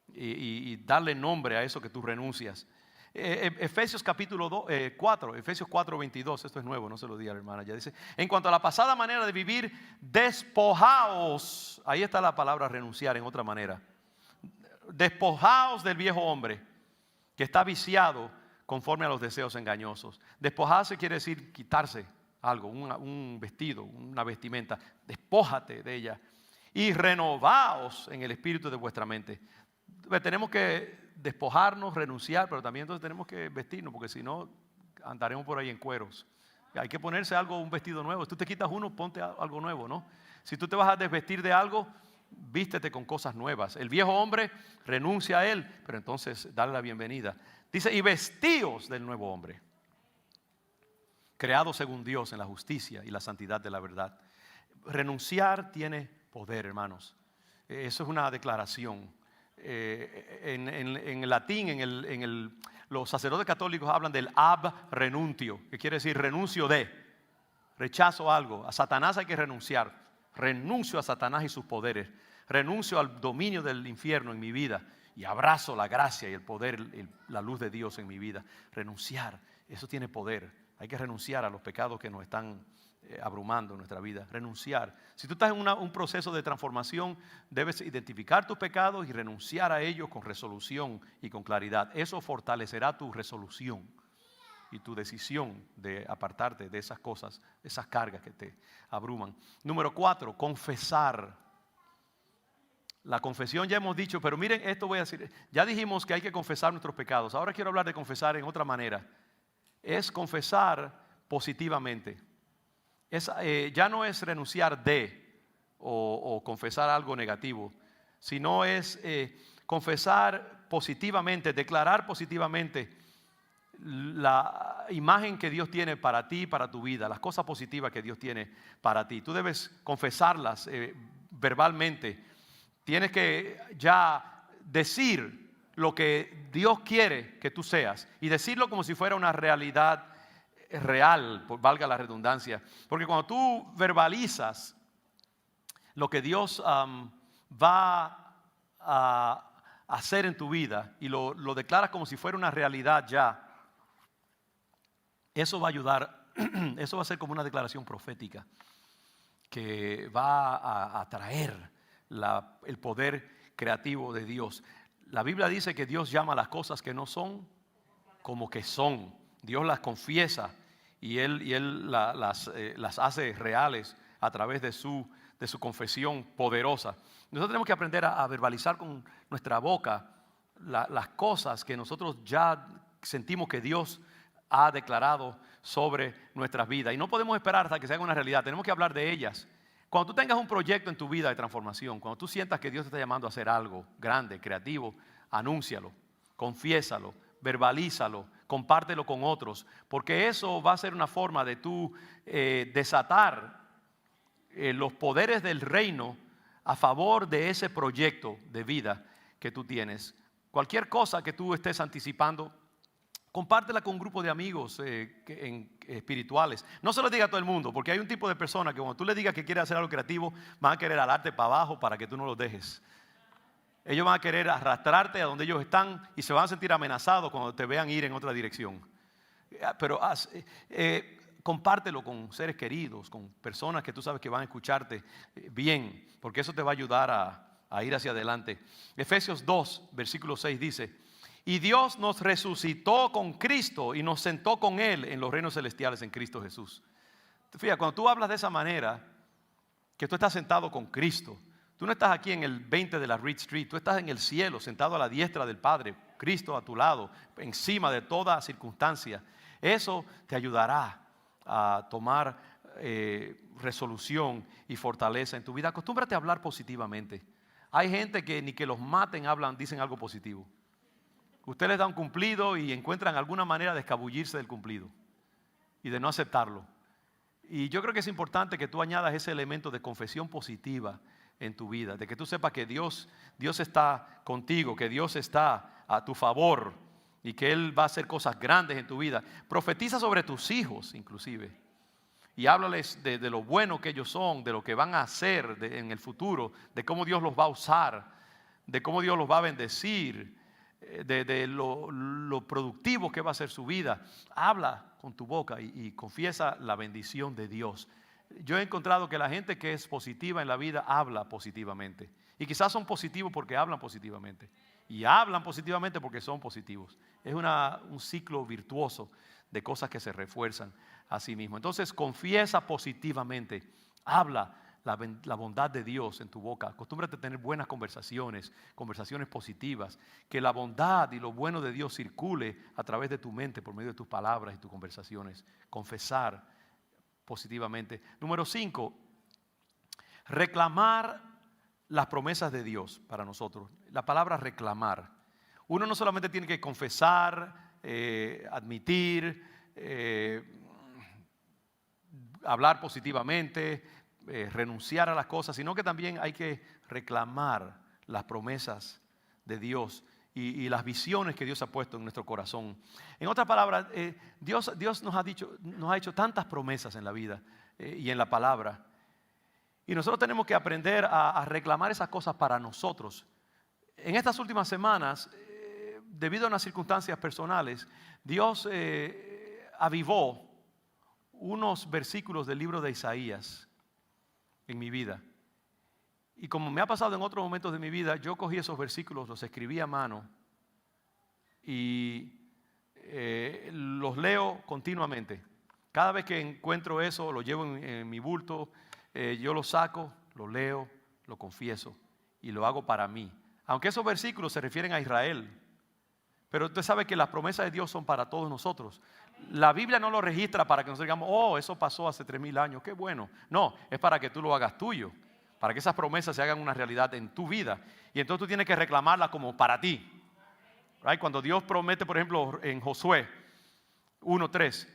y darle nombre a eso que tú renuncias. Efesios capítulo 4, Efesios 4:22, esto es nuevo, no se lo diga la hermana, ya dice, en cuanto a la pasada manera de vivir, despojaos, ahí está la palabra renunciar en otra manera, despojaos del viejo hombre que está viciado conforme a los deseos engañosos. Despojarse quiere decir quitarse algo, un vestido, una vestimenta, despójate de ella y renovaos en el espíritu de vuestra mente. Tenemos que despojarnos, renunciar, pero también entonces tenemos que vestirnos, porque si no andaremos por ahí en cueros. Hay que ponerse algo, un vestido nuevo. Si tú te quitas uno, ponte algo nuevo, ¿no? Si tú te vas a desvestir de algo, vístete con cosas nuevas. El viejo hombre, renuncia a él, pero entonces dale la bienvenida. Dice, y vestíos del nuevo hombre, creado según Dios en la justicia y la santidad de la verdad. Renunciar tiene poder, hermanos. Eso es una declaración. En latín, los sacerdotes católicos hablan del ab renuntio, que quiere decir renuncio de, rechazo algo. A Satanás hay que renunciar. renuncio a Satanás y sus poderes, renuncio al dominio del infierno en mi vida y abrazo la gracia y el poder, la luz de Dios en mi vida. Renunciar, eso tiene poder. Hay que renunciar a los pecados que nos están abrumando en nuestra vida. Renunciar. Si tú estás en un proceso de transformación, debes identificar tus pecados y renunciar a ellos con resolución y con claridad. Eso fortalecerá tu resolución y tu decisión de apartarte de esas cosas, esas cargas que te abruman. Número 4, confesar. La confesión ya hemos dicho, pero miren, esto voy a decir. Ya dijimos que hay que confesar nuestros pecados. Ahora quiero hablar de confesar en otra manera. Es confesar positivamente. Ya no es renunciar o confesar algo negativo, sino es confesar positivamente, declarar positivamente la imagen que Dios tiene para ti, para tu vida, las cosas positivas que Dios tiene para ti. Tú debes confesarlas verbalmente. Tienes que ya decir lo que Dios quiere que tú seas y decirlo como si fuera una realidad real, valga la redundancia. Porque cuando tú verbalizas lo que Dios va a hacer en tu vida y lo declaras como si fuera una realidad ya, eso va a ayudar, eso va a ser como una declaración profética que va a atraer el poder creativo de Dios. La Biblia dice que Dios llama a las cosas que no son como que son. Dios las confiesa y Él las hace reales a través de su confesión poderosa. Nosotros tenemos que aprender a verbalizar con nuestra boca las cosas que nosotros ya sentimos que Dios ha declarado sobre nuestras vidas. Y no podemos esperar hasta que se haga una realidad. Tenemos que hablar de ellas. Cuando tú tengas un proyecto en tu vida de transformación, cuando tú sientas que Dios te está llamando a hacer algo grande, creativo, anúncialo, confiésalo, verbalízalo, compártelo con otros, porque eso va a ser una forma de tú desatar los poderes del reino a favor de ese proyecto de vida que tú tienes. Cualquier cosa que tú estés anticipando, compártela con un grupo de amigos espirituales. No se lo diga a todo el mundo, porque hay un tipo de persona que cuando tú le digas que quiere hacer algo creativo, van a querer alarte para abajo para que tú no los dejes. Ellos van a querer arrastrarte a donde ellos están y se van a sentir amenazados cuando te vean ir en otra dirección. Pero compártelo con seres queridos, con personas que tú sabes que van a escucharte bien, porque eso te va a ayudar a ir hacia adelante. Efesios 2, versículo 6 dice: y Dios nos resucitó con Cristo y nos sentó con Él en los reinos celestiales en Cristo Jesús. Fíjate, cuando tú hablas de esa manera, que tú estás sentado con Cristo, tú no estás aquí en el 20 de la Reed Street, tú estás en el cielo, sentado a la diestra del Padre, Cristo a tu lado, encima de toda circunstancia. Eso te ayudará a tomar resolución y fortaleza en tu vida. Acostúmbrate a hablar positivamente. Hay gente que ni que los maten dicen algo positivo. Usted les da un cumplido y encuentran alguna manera de escabullirse del cumplido y de no aceptarlo. Y yo creo que es importante que tú añadas ese elemento de confesión positiva en tu vida, de que tú sepas que Dios está contigo, que Dios está a tu favor y que Él va a hacer cosas grandes en tu vida. Profetiza sobre tus hijos inclusive y háblales de lo bueno que ellos son, de lo que van a hacer en el futuro, de cómo Dios los va a usar, de cómo Dios los va a bendecir, de lo productivo que va a ser su vida. Habla con tu boca y confiesa la bendición de Dios. Yo he encontrado que la gente que es positiva en la vida habla positivamente. Y quizás son positivos porque hablan positivamente. Y hablan positivamente porque son positivos. Es un ciclo virtuoso de cosas que se refuerzan a sí mismo. Entonces confiesa positivamente. Habla la bondad de Dios en tu boca. Acostúmbrate a tener buenas conversaciones positivas. Que la bondad y lo bueno de Dios circule a través de tu mente por medio de tus palabras y tus conversaciones. Confesar positivamente. Número 5, reclamar las promesas de Dios para nosotros. La palabra reclamar. Uno no solamente tiene que confesar, admitir, hablar positivamente, renunciar a las cosas, sino que también hay que reclamar las promesas de Dios y las visiones que Dios ha puesto en nuestro corazón. En otras palabras, Dios nos ha hecho tantas promesas en la vida y en la palabra. Y nosotros tenemos que aprender a reclamar esas cosas para nosotros. En estas últimas semanas, debido a unas circunstancias personales, Dios avivó unos versículos del libro de Isaías en mi vida. Y como me ha pasado en otros momentos de mi vida, yo cogí esos versículos, los escribí a mano y los leo continuamente. Cada vez que encuentro eso, lo llevo en mi bulto, yo lo saco, lo leo, lo confieso y lo hago para mí. Aunque esos versículos se refieren a Israel, pero usted sabe que las promesas de Dios son para todos nosotros. La Biblia no lo registra para que nosotros digamos, oh, eso pasó hace 3000 años, qué bueno. No, es para que tú lo hagas tuyo, para que esas promesas se hagan una realidad en tu vida. Y entonces tú tienes que reclamarlas como para ti. Right? Cuando Dios promete, por ejemplo, en Josué 1:3,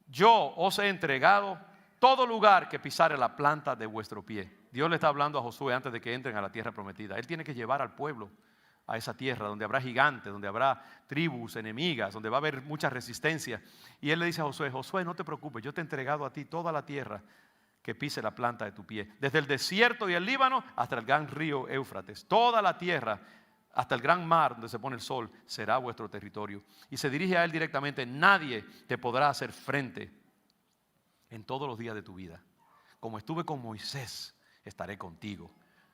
yo os he entregado todo lugar que pisare la planta de vuestro pie. Dios le está hablando a Josué antes de que entren a la tierra prometida. Él tiene que llevar al pueblo a esa tierra donde habrá gigantes, donde habrá tribus enemigas, donde va a haber mucha resistencia. Y él le dice a Josué, Josué, no te preocupes, yo te he entregado a ti toda la tierra que pise la planta de tu pie. Desde el desierto y el Líbano hasta el gran río Éufrates. Toda la tierra, hasta el gran mar donde se pone el sol, será vuestro territorio. Y se dirige a él directamente, nadie te podrá hacer frente en todos los días de tu vida. Como estuve con Moisés, estaré contigo.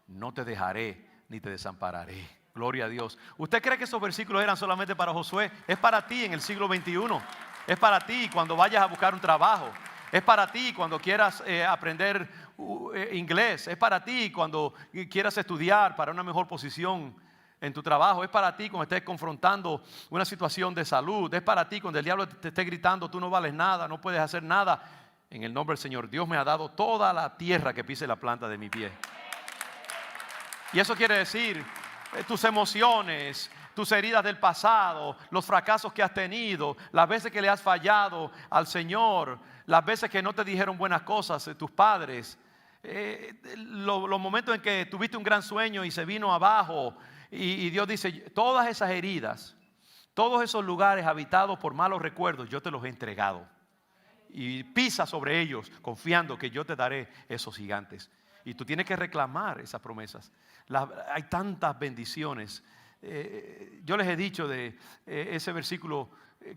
No te dejaré ni te desampararé. Gloria a Dios. ¿Usted cree que esos versículos eran solamente para Josué? Es para ti en el siglo XXI. Es para ti cuando vayas a buscar un trabajo. Es para ti cuando quieras aprender inglés. Es para ti cuando quieras estudiar para una mejor posición en tu trabajo. Es para ti cuando estés confrontando una situación de salud. Es para ti cuando el diablo te esté gritando, tú no vales nada, no puedes hacer nada. En el nombre del Señor, Dios me ha dado toda la tierra que pise la planta de mi pie. Y eso quiere decir tus emociones, tus heridas del pasado, los fracasos que has tenido, las veces que le has fallado al Señor, las veces que no te dijeron buenas cosas tus padres, los momentos en que tuviste un gran sueño y se vino abajo. Y Dios dice, todas esas heridas, todos esos lugares habitados por malos recuerdos, yo te los he entregado. Y pisa sobre ellos confiando que yo te daré esos gigantes. Y tú tienes que reclamar esas promesas. Hay tantas bendiciones. Yo les he dicho de ese versículo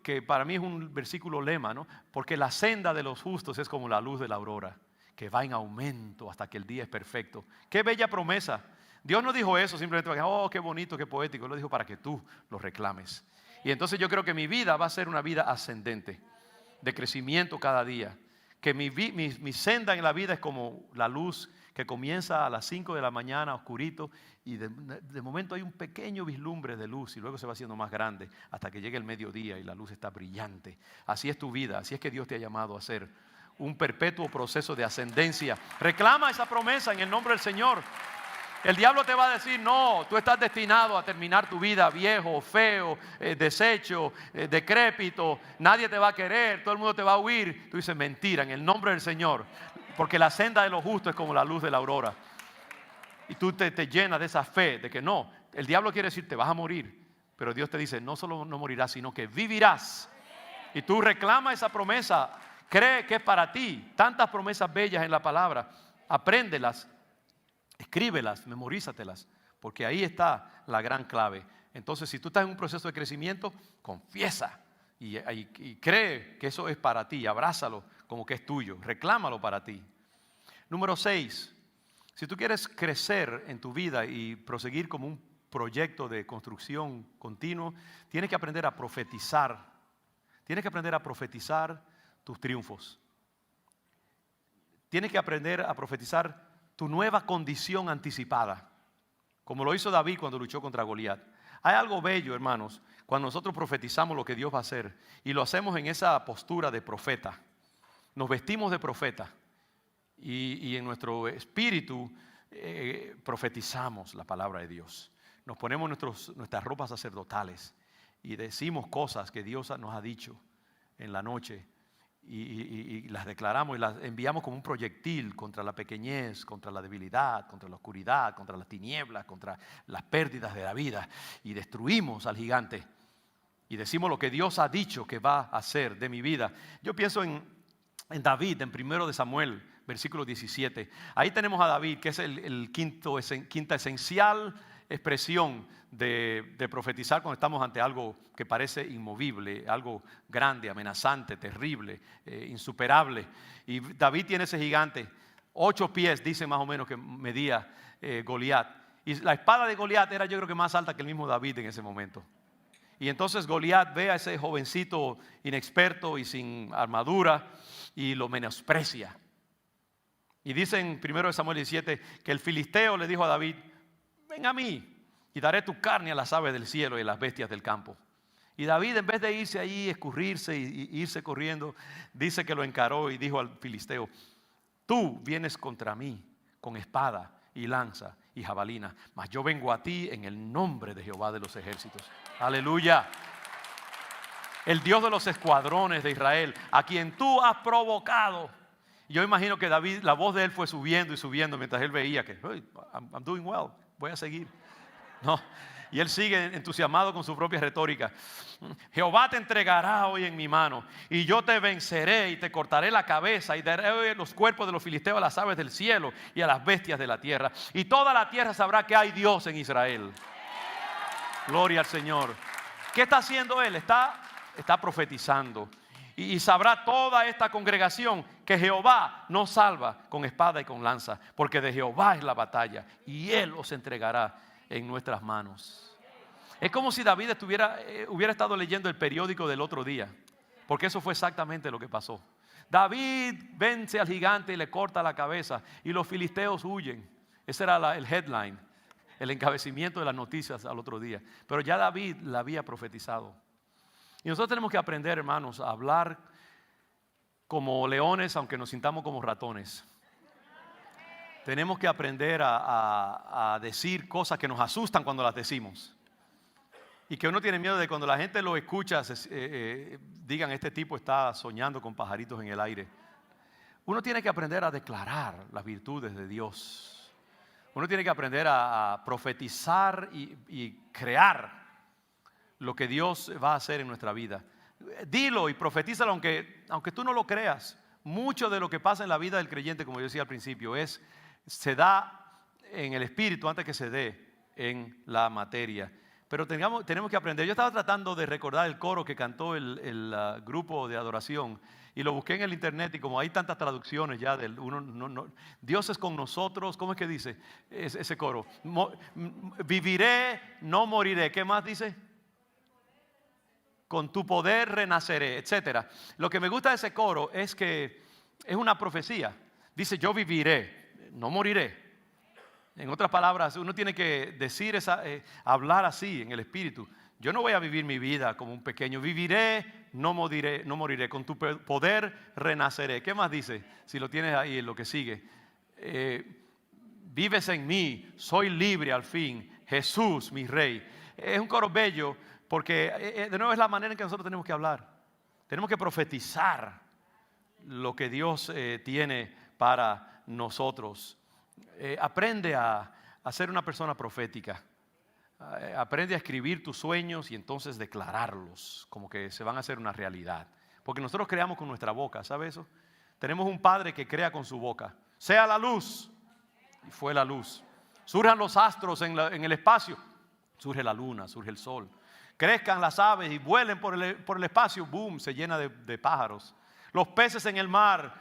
que para mí es un versículo lema, ¿no? Porque la senda de los justos es como la luz de la aurora, que va en aumento hasta que el día es perfecto. Qué bella promesa. Dios no dijo eso simplemente para que, oh, qué bonito, qué poético. Lo dijo para que tú lo reclames. Y entonces yo creo que mi vida va a ser una vida ascendente, de crecimiento cada día. Que mi senda en la vida es como la luz que comienza a las 5 de la mañana oscurito y de momento hay un pequeño vislumbre de luz y luego se va haciendo más grande hasta que llegue el mediodía y la luz está brillante. Así es tu vida, así es que Dios te ha llamado a hacer un perpetuo proceso de ascendencia. Reclama esa promesa en el nombre del Señor. El diablo te va a decir, no, tú estás destinado a terminar tu vida viejo, feo, deshecho, decrépito, nadie te va a querer, todo el mundo te va a huir. Tú dices, mentira, en el nombre del Señor, porque la senda de los justos es como la luz de la aurora. Y tú te llenas de esa fe, de que no, el diablo quiere decir, te vas a morir, pero Dios te dice, no solo no morirás, sino que vivirás. Y tú reclamas esa promesa, cree que es para ti, tantas promesas bellas en la palabra, apréndelas. Escríbelas, memorízatelas, porque ahí está la gran clave. Entonces, si tú estás en un proceso de crecimiento, confiesa y cree que eso es para ti, abrázalo como que es tuyo, reclámalo para ti. Número 6, si tú quieres crecer en tu vida y proseguir como un proyecto de construcción continuo, tienes que aprender a profetizar. Tienes que aprender a profetizar tus triunfos. Tienes que aprender a profetizar tu nueva condición anticipada, como lo hizo David cuando luchó contra Goliat. Hay algo bello, hermanos, cuando nosotros profetizamos lo que Dios va a hacer y lo hacemos en esa postura de profeta. Nos vestimos de profeta y en nuestro espíritu profetizamos la palabra de Dios. Nos ponemos nuestras ropas sacerdotales y decimos cosas que Dios nos ha dicho en la noche. Y las declaramos y las enviamos como un proyectil contra la pequeñez, contra la debilidad, contra la oscuridad, contra las tinieblas, contra las pérdidas de la vida. Y destruimos al gigante. Y decimos lo que Dios ha dicho que va a hacer de mi vida. Yo pienso en David, en 1 de Samuel versículo 17. Ahí tenemos a David, que es quinta esencial expresión de profetizar cuando estamos ante algo que parece inmovible, algo grande, amenazante, terrible, insuperable. Y David tiene ese gigante, 8 pies, dice más o menos que medía Goliat. Y la espada de Goliat era, yo creo que más alta que el mismo David en ese momento. Y entonces Goliat ve a ese jovencito inexperto y sin armadura y lo menosprecia. Y dice en 1 Samuel 17 que el filisteo le dijo a David: ven a mí y daré tu carne a las aves del cielo y a las bestias del campo. Y David, en vez de irse allí, escurrirse y irse corriendo, dice que lo encaró y dijo al filisteo: tú vienes contra mí con espada y lanza y jabalina, mas yo vengo a ti en el nombre de Jehová de los ejércitos. Aleluya. El Dios de los escuadrones de Israel, a quien tú has provocado. Yo imagino que David, la voz de él fue subiendo y subiendo mientras él veía que hey, I'm doing well, voy a seguir. No. Y él sigue entusiasmado con su propia retórica. Jehová te entregará hoy en mi mano, y yo te venceré y te cortaré la cabeza y daré los cuerpos de los filisteos a las aves del cielo y a las bestias de la tierra. Y toda la tierra sabrá que hay Dios en Israel. Gloria al Señor. ¿Qué está haciendo él? Está profetizando. Y sabrá toda esta congregación que Jehová nos salva con espada y con lanza, porque de Jehová es la batalla y Él os entregará en nuestras manos. Es como si David hubiera estado leyendo el periódico del otro día, porque eso fue exactamente lo que pasó. David vence al gigante y le corta la cabeza y los filisteos huyen. Ese era el headline, el encabezamiento de las noticias al otro día. Pero ya David la había profetizado. Y nosotros tenemos que aprender, hermanos, a hablar como leones, aunque nos sintamos como ratones. Tenemos que aprender a decir cosas que nos asustan cuando las decimos. Y que uno tiene miedo de cuando la gente lo escucha, digan: este tipo está soñando con pajaritos en el aire. Uno tiene que aprender a declarar las virtudes de Dios. Uno tiene que aprender a profetizar y crear lo que Dios va a hacer en nuestra vida. Dilo y profetízalo aunque tú no lo creas. Mucho de lo que pasa en la vida del creyente, como yo decía al principio, se da en el espíritu antes que se dé en la materia. Pero tenemos que aprender. Yo estaba tratando de recordar el coro que cantó el grupo de adoración y lo busqué en el internet, y como hay tantas traducciones ya Dios es con nosotros. ¿Cómo es que dice ese coro? Viviré, no moriré. ¿Qué más dice? Con tu poder renaceré, etcétera. Lo que me gusta de ese coro es que es una profecía. Dice: yo viviré, no moriré. En otras palabras, uno tiene que decir hablar así en el espíritu. Yo no voy a vivir mi vida como un pequeño. Viviré, no moriré. Con tu poder renaceré. ¿Qué más dice? Si lo tienes ahí en lo que sigue. Vives en mí, soy libre al fin. Jesús, mi rey. Es un coro bello. Porque de nuevo es la manera en que nosotros tenemos que hablar. Tenemos que profetizar lo que Dios tiene para nosotros. Aprende a ser una persona profética. Aprende a escribir tus sueños y entonces declararlos como que se van a hacer una realidad. Porque nosotros creamos con nuestra boca, ¿sabe eso? Tenemos un Padre que crea con su boca. Sea la luz, y fue la luz. Surjan los astros en el espacio, surge la luna, surge el sol. Crezcan las aves y vuelen por el espacio, boom, se llena de pájaros. Los peces en el mar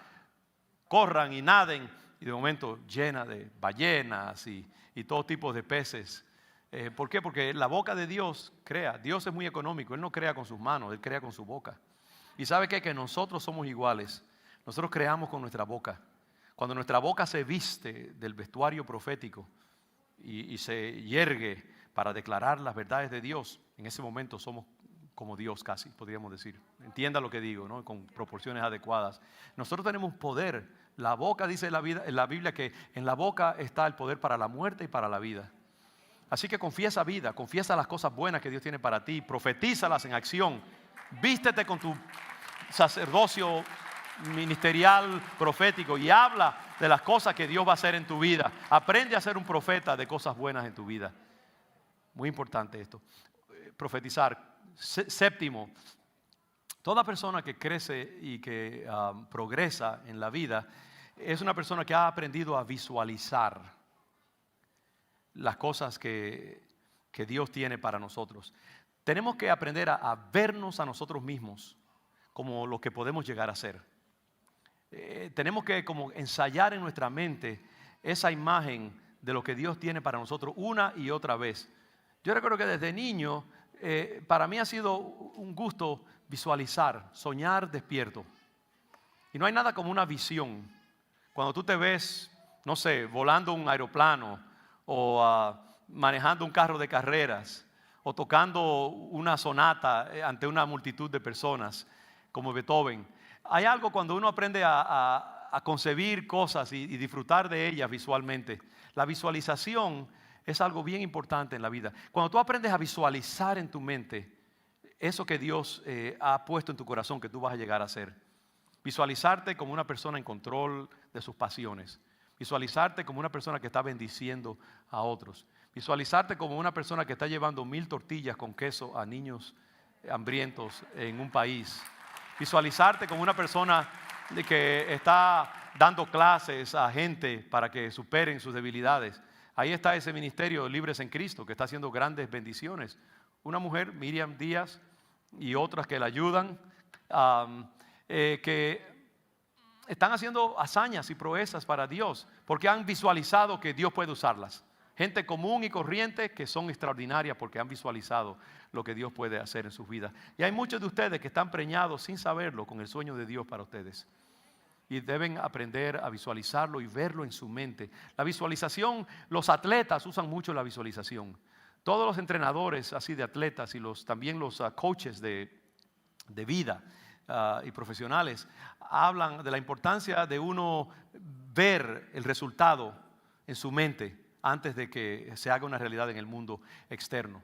corran y naden, y de momento llena de ballenas y todo tipo de peces. ¿Por qué? Porque la boca de Dios crea. Dios es muy económico. Él no crea con sus manos, Él crea con su boca. ¿Y sabe qué? Que nosotros somos iguales. Nosotros creamos con nuestra boca. Cuando nuestra boca se viste del vestuario profético y se yergue para declarar las verdades de Dios, en ese momento somos como Dios casi, podríamos decir. Entienda lo que digo, ¿no? Con proporciones adecuadas. Nosotros tenemos poder. La boca, dice en la Biblia, que en la boca está el poder para la muerte y para la vida. Así que confiesa vida, confiesa las cosas buenas que Dios tiene para ti, profetízalas en acción. Vístete con tu sacerdocio ministerial profético y habla de las cosas que Dios va a hacer en tu vida. Aprende a ser un profeta de cosas buenas en tu vida. Muy importante esto. Profetizar. Séptimo, toda persona que crece y que progresa en la vida es una persona que ha aprendido a visualizar las cosas que Dios tiene para nosotros. Tenemos que aprender a vernos a nosotros mismos como lo que podemos llegar a ser. Tenemos que como ensayar en nuestra mente esa imagen de lo que Dios tiene para nosotros una y otra vez. Yo recuerdo que desde niño para mí ha sido un gusto visualizar, soñar despierto. Y no hay nada como una visión. Cuando tú te ves, no sé, volando un aeroplano o manejando un carro de carreras o tocando una sonata ante una multitud de personas como Beethoven. Hay algo cuando uno aprende a concebir cosas y disfrutar de ellas visualmente. La visualización es algo bien importante en la vida. Cuando tú aprendes a visualizar en tu mente eso que Dios ha puesto en tu corazón que tú vas a llegar a ser. Visualizarte como una persona en control de sus pasiones. Visualizarte como una persona que está bendiciendo a otros. Visualizarte como una persona que está llevando 1000 tortillas con queso a niños hambrientos en un país. Visualizarte como una persona que está dando clases a gente para que superen sus debilidades. Ahí está ese ministerio Libres en Cristo que está haciendo grandes bendiciones. Una mujer, Miriam Díaz, y otras que la ayudan, que están haciendo hazañas y proezas para Dios porque han visualizado que Dios puede usarlas. Gente común y corriente que son extraordinarias porque han visualizado lo que Dios puede hacer en sus vidas. Y hay muchos de ustedes que están preñados sin saberlo con el sueño de Dios para ustedes. Y deben aprender a visualizarlo y verlo en su mente. La visualización, los atletas usan mucho la visualización. Todos los entrenadores así de atletas y también los coaches de vida y profesionales hablan de la importancia de uno ver el resultado en su mente antes de que se haga una realidad en el mundo externo.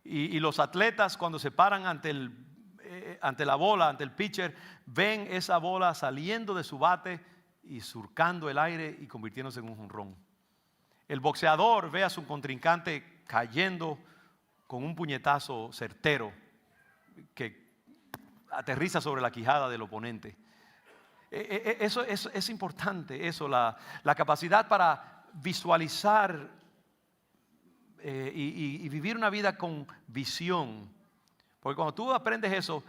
Y los atletas cuando se paran ante la bola, ante el pitcher, ven esa bola saliendo de su bate y surcando el aire y convirtiéndose en un jonrón. El boxeador ve a su contrincante cayendo con un puñetazo certero que aterriza sobre la quijada del oponente. Eso es importante, eso, la capacidad para visualizar y vivir una vida con visión. Porque cuando tú aprendes eso,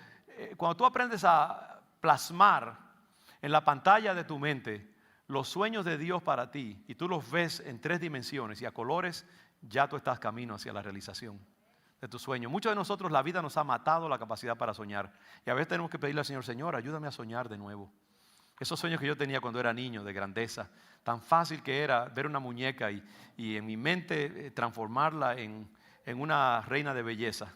cuando tú aprendes a plasmar en la pantalla de tu mente los sueños de Dios para ti y tú los ves en 3 dimensiones y a colores, ya tú estás camino hacia la realización de tu sueño. Muchos de nosotros la vida nos ha matado la capacidad para soñar y a veces tenemos que pedirle al Señor, Señor, ayúdame a soñar de nuevo. Esos sueños que yo tenía cuando era niño de grandeza, tan fácil que era ver una muñeca y en mi mente transformarla en una reina de belleza.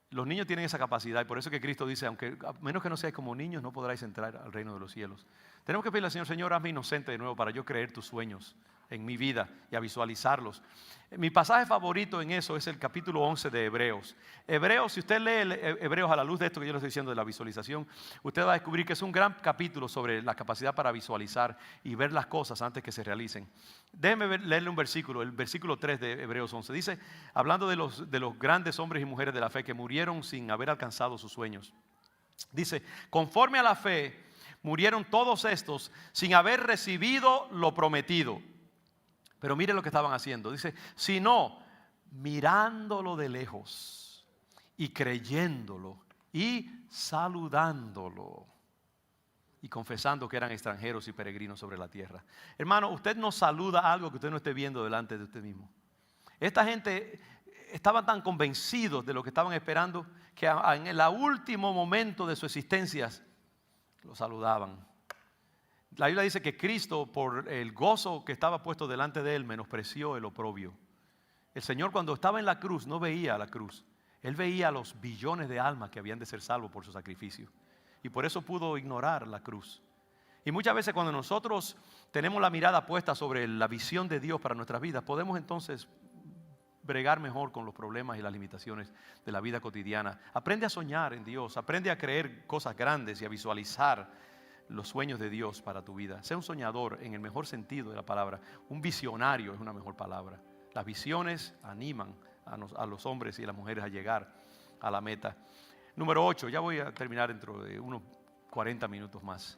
Los niños tienen esa capacidad y por eso que Cristo dice, aunque a menos que no seáis como niños, no podráis entrar al reino de los cielos. Tenemos que pedirle al Señor, Señor, hazme inocente de nuevo para yo creer tus sueños en mi vida y a visualizarlos. Mi pasaje favorito en eso es el capítulo 11 de Hebreos. Hebreos, si usted lee Hebreos a la luz de esto que yo le estoy diciendo de la visualización, usted va a descubrir que es un gran capítulo sobre la capacidad para visualizar y ver las cosas antes que se realicen. Déjeme leerle un versículo, el versículo 3 de Hebreos 11. Dice, hablando de los grandes hombres y mujeres de la fe que murieron sin haber alcanzado sus sueños. Dice, conforme a la fe, murieron todos estos sin haber recibido lo prometido. Pero mire lo que estaban haciendo. Dice, sino mirándolo de lejos y creyéndolo y saludándolo y confesando que eran extranjeros y peregrinos sobre la tierra. Hermano, usted no saluda algo que usted no esté viendo delante de usted mismo. Esta gente estaban tan convencidos de lo que estaban esperando que en el último momento de su existencia lo saludaban. La Biblia dice que Cristo, por el gozo que estaba puesto delante de él, menospreció el oprobio. El Señor cuando estaba en la cruz no veía la cruz. Él veía los billones de almas que habían de ser salvos por su sacrificio. Y por eso pudo ignorar la cruz. Y muchas veces cuando nosotros tenemos la mirada puesta sobre la visión de Dios para nuestras vidas, podemos entonces bregar mejor con los problemas y las limitaciones de la vida cotidiana. Aprende a soñar en Dios, aprende a creer cosas grandes y a visualizar los sueños de Dios para tu vida. Sea un soñador en el mejor sentido de la palabra. Un visionario es una mejor palabra. Las visiones animan a los hombres y a las mujeres a llegar a la meta. Número 8, ya voy a terminar dentro de unos 40 minutos más.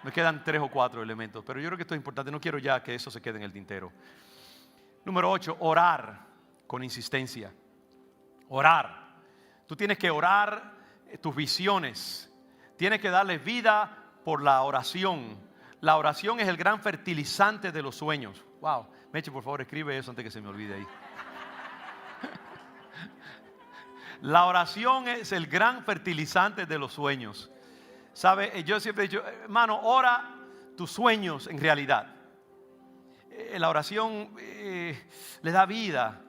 Me quedan 3 o 4 elementos, pero yo creo que esto es importante. No quiero ya que eso se quede en el tintero. Número 8, orar con insistencia. Orar. Tú tienes que orar tus visiones. Tienes que darle vida por la oración. La oración es el gran fertilizante de los sueños. Wow. Meche, por favor, escribe eso antes que se me olvide ahí. La oración es el gran fertilizante de los sueños. ¿Sabe? Yo siempre he dicho, hermano, ora tus sueños en realidad. La oración le da vida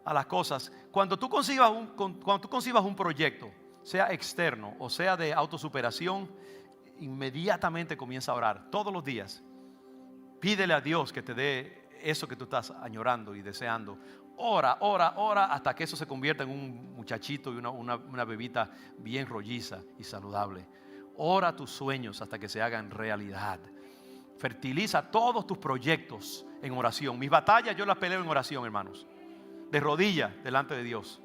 a las cosas. Cuando tú concibas un proyecto, sea externo o sea de autosuperación, inmediatamente comienza a orar todos los días. Pídele a Dios que te dé eso que tú estás añorando y deseando. Ora, ora, ora hasta que eso se convierta en un muchachito y una bebita bien rolliza y saludable. Ora tus sueños hasta que se hagan realidad. Fertiliza todos tus proyectos en oración. Mis batallas yo las peleo en oración, hermanos. De rodillas delante de Dios.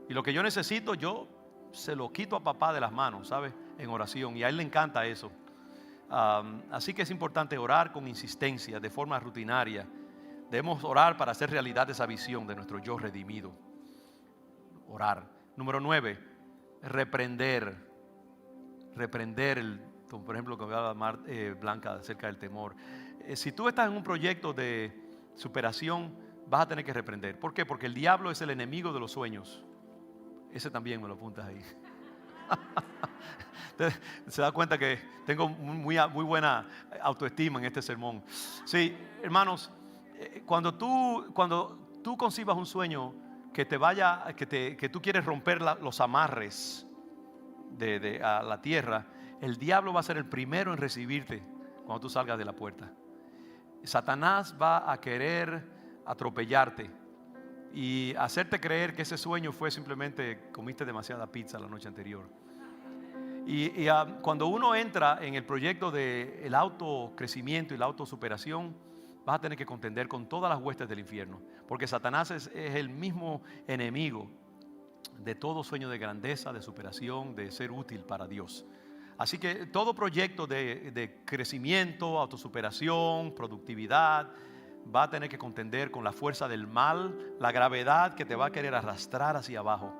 Y lo que yo necesito, yo se lo quito a papá de las manos, ¿sabes? En oración. Y a él le encanta eso. Así que es importante orar con insistencia, de forma rutinaria. Debemos orar para hacer realidad esa visión de nuestro yo redimido. Orar. Número 9, reprender. Reprender, por ejemplo, que hablaba Blanca acerca del temor. Si tú estás en un proyecto de superación, vas a tener que reprender. ¿Por qué? Porque el diablo es el enemigo de los sueños. Ese también me lo apuntas ahí. Se da cuenta que tengo muy buena autoestima en este sermón. Sí, hermanos, cuando tú concibas un sueño que tú quieres romper los amarres a la tierra, el diablo va a ser el primero en recibirte cuando tú salgas de la puerta. Satanás va a querer atropellarte y hacerte creer que ese sueño fue simplemente comiste demasiada pizza la noche anterior. Y cuando uno entra en el proyecto del autocrecimiento y la autosuperación, vas a tener que contender con todas las huestes del infierno, porque Satanás es el mismo enemigo de todo sueño de grandeza, de superación, de ser útil para Dios. Así que todo proyecto de crecimiento, autosuperación, productividad, va a tener que contender con la fuerza del mal, la gravedad que te va a querer arrastrar hacia abajo.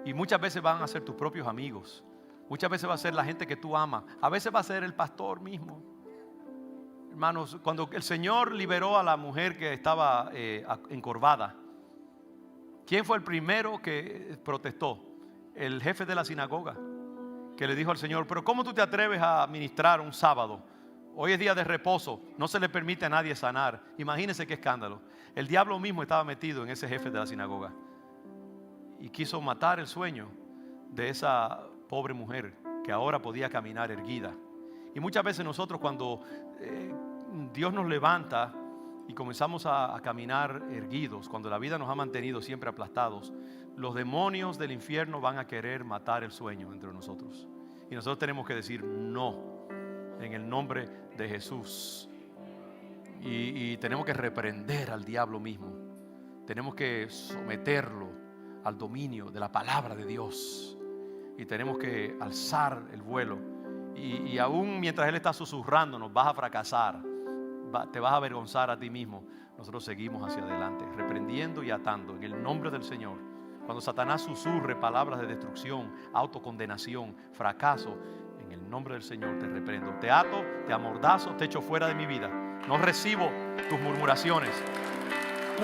Y muchas veces van a ser tus propios amigos. Muchas veces va a ser la gente que tú amas. A veces va a ser el pastor mismo. Hermanos, cuando el Señor liberó a la mujer que estaba encorvada, ¿quién fue el primero que protestó? El jefe de la sinagoga, que le dijo al Señor, pero ¿cómo tú te atreves a ministrar un sábado? Hoy es día de reposo, no se le permite a nadie sanar. Imagínense qué escándalo. El diablo mismo estaba metido en ese jefe de la sinagoga y quiso matar el sueño de esa pobre mujer que ahora podía caminar erguida. Y muchas veces nosotros cuando Dios nos levanta y comenzamos a caminar erguidos, cuando la vida nos ha mantenido siempre aplastados, los demonios del infierno van a querer matar el sueño entre nosotros. Y nosotros tenemos que decir no en el nombre de Jesús. Y tenemos que reprender al diablo mismo. Tenemos que someterlo al dominio de la palabra de Dios. Y tenemos que alzar el vuelo. Y aún mientras Él está susurrándonos, vas a fracasar, te vas a avergonzar a ti mismo. Nosotros seguimos hacia adelante, reprendiendo y atando en el nombre del Señor. Cuando Satanás susurre palabras de destrucción, autocondenación, fracaso, en el nombre del Señor te reprendo. Te ato, te amordazo, te echo fuera de mi vida. No recibo tus murmuraciones.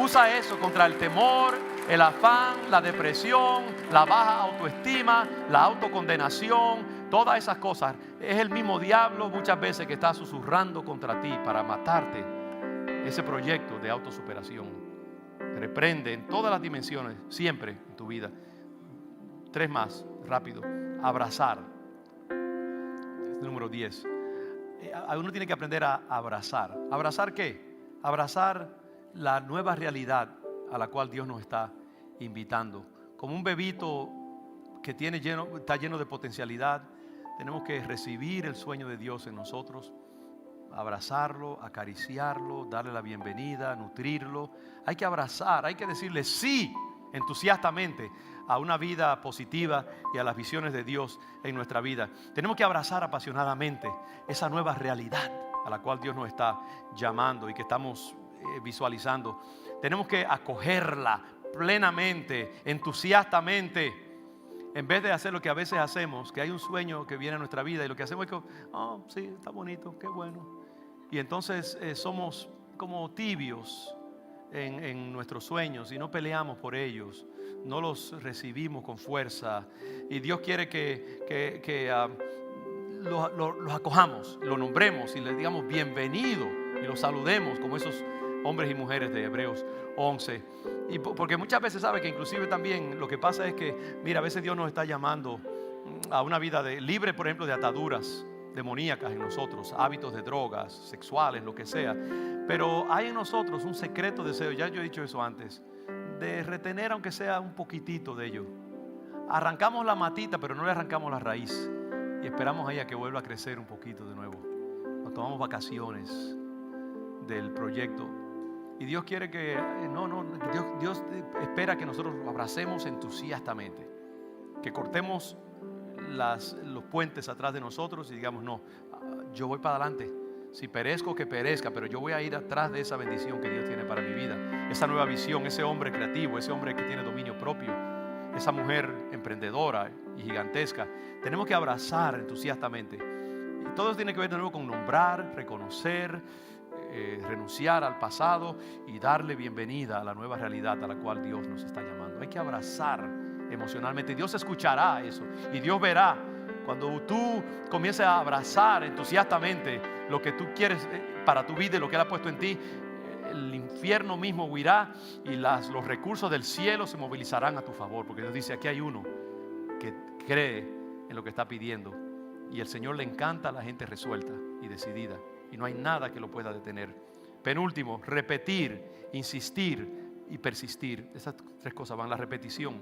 Usa eso contra el temor, el afán, la depresión, la baja autoestima, la autocondenación, todas esas cosas. Es el mismo diablo muchas veces que está susurrando contra ti para matarte ese proyecto de autosuperación. Reprende en todas las dimensiones, siempre en tu vida. 3 más, rápido. Abrazar. Número 10. Uno tiene que aprender a abrazar. ¿Abrazar qué? Abrazar la nueva realidad a la cual Dios nos está invitando. Como un bebito que está lleno de potencialidad, tenemos que recibir el sueño de Dios en nosotros, abrazarlo, acariciarlo, darle la bienvenida, nutrirlo. Hay que abrazar, hay que decirle sí entusiastamente a una vida positiva y a las visiones de Dios en nuestra vida. Tenemos que abrazar apasionadamente esa nueva realidad a la cual Dios nos está llamando y que estamos visualizando. Tenemos que acogerla plenamente, entusiastamente, en vez de hacer lo que a veces hacemos, que hay un sueño que viene a nuestra vida y lo que hacemos es que, oh, sí, está bonito, qué bueno. Y entonces somos como tibios en nuestros sueños y no peleamos por ellos, no los recibimos con fuerza. Y Dios quiere que los acojamos, los nombremos y les digamos bienvenido y los saludemos como esos hombres y mujeres de Hebreos 11. Y porque muchas veces sabe que inclusive también lo que pasa es que, mira, a veces Dios nos está llamando a una vida libre, por ejemplo, de ataduras demoníacas en nosotros, hábitos de drogas, sexuales, lo que sea. Pero hay en nosotros un secreto deseo, ya yo he dicho eso antes, de retener aunque sea un poquitito de ello. Arrancamos la matita, pero no le arrancamos la raíz. Y esperamos a ella que vuelva a crecer un poquito de nuevo. Nos tomamos vacaciones del proyecto. Y Dios quiere que, Dios espera que nosotros lo abracemos entusiastamente. Que cortemos los puentes atrás de nosotros y digamos, no, yo voy para adelante. Si perezco, que perezca, pero yo voy a ir atrás de esa bendición que Dios tiene para mi vida. Esa nueva visión, ese hombre creativo, ese hombre que tiene dominio propio, esa mujer emprendedora y gigantesca. Tenemos que abrazar entusiastamente. Y todo tiene que ver de nuevo con nombrar, reconocer, renunciar al pasado y darle bienvenida a la nueva realidad a la cual Dios nos está llamando. Hay que abrazar emocionalmente. Dios escuchará eso y Dios verá cuando tú comiences a abrazar entusiastamente lo que tú quieres para tu vida y lo que Él ha puesto en ti. El infierno mismo huirá y los recursos del cielo se movilizarán a tu favor, porque Dios dice, aquí hay uno que cree en lo que está pidiendo y el Señor le encanta a la gente resuelta y decidida y no hay nada que lo pueda detener. Penúltimo, repetir, insistir y persistir. Esas tres cosas van: la repetición,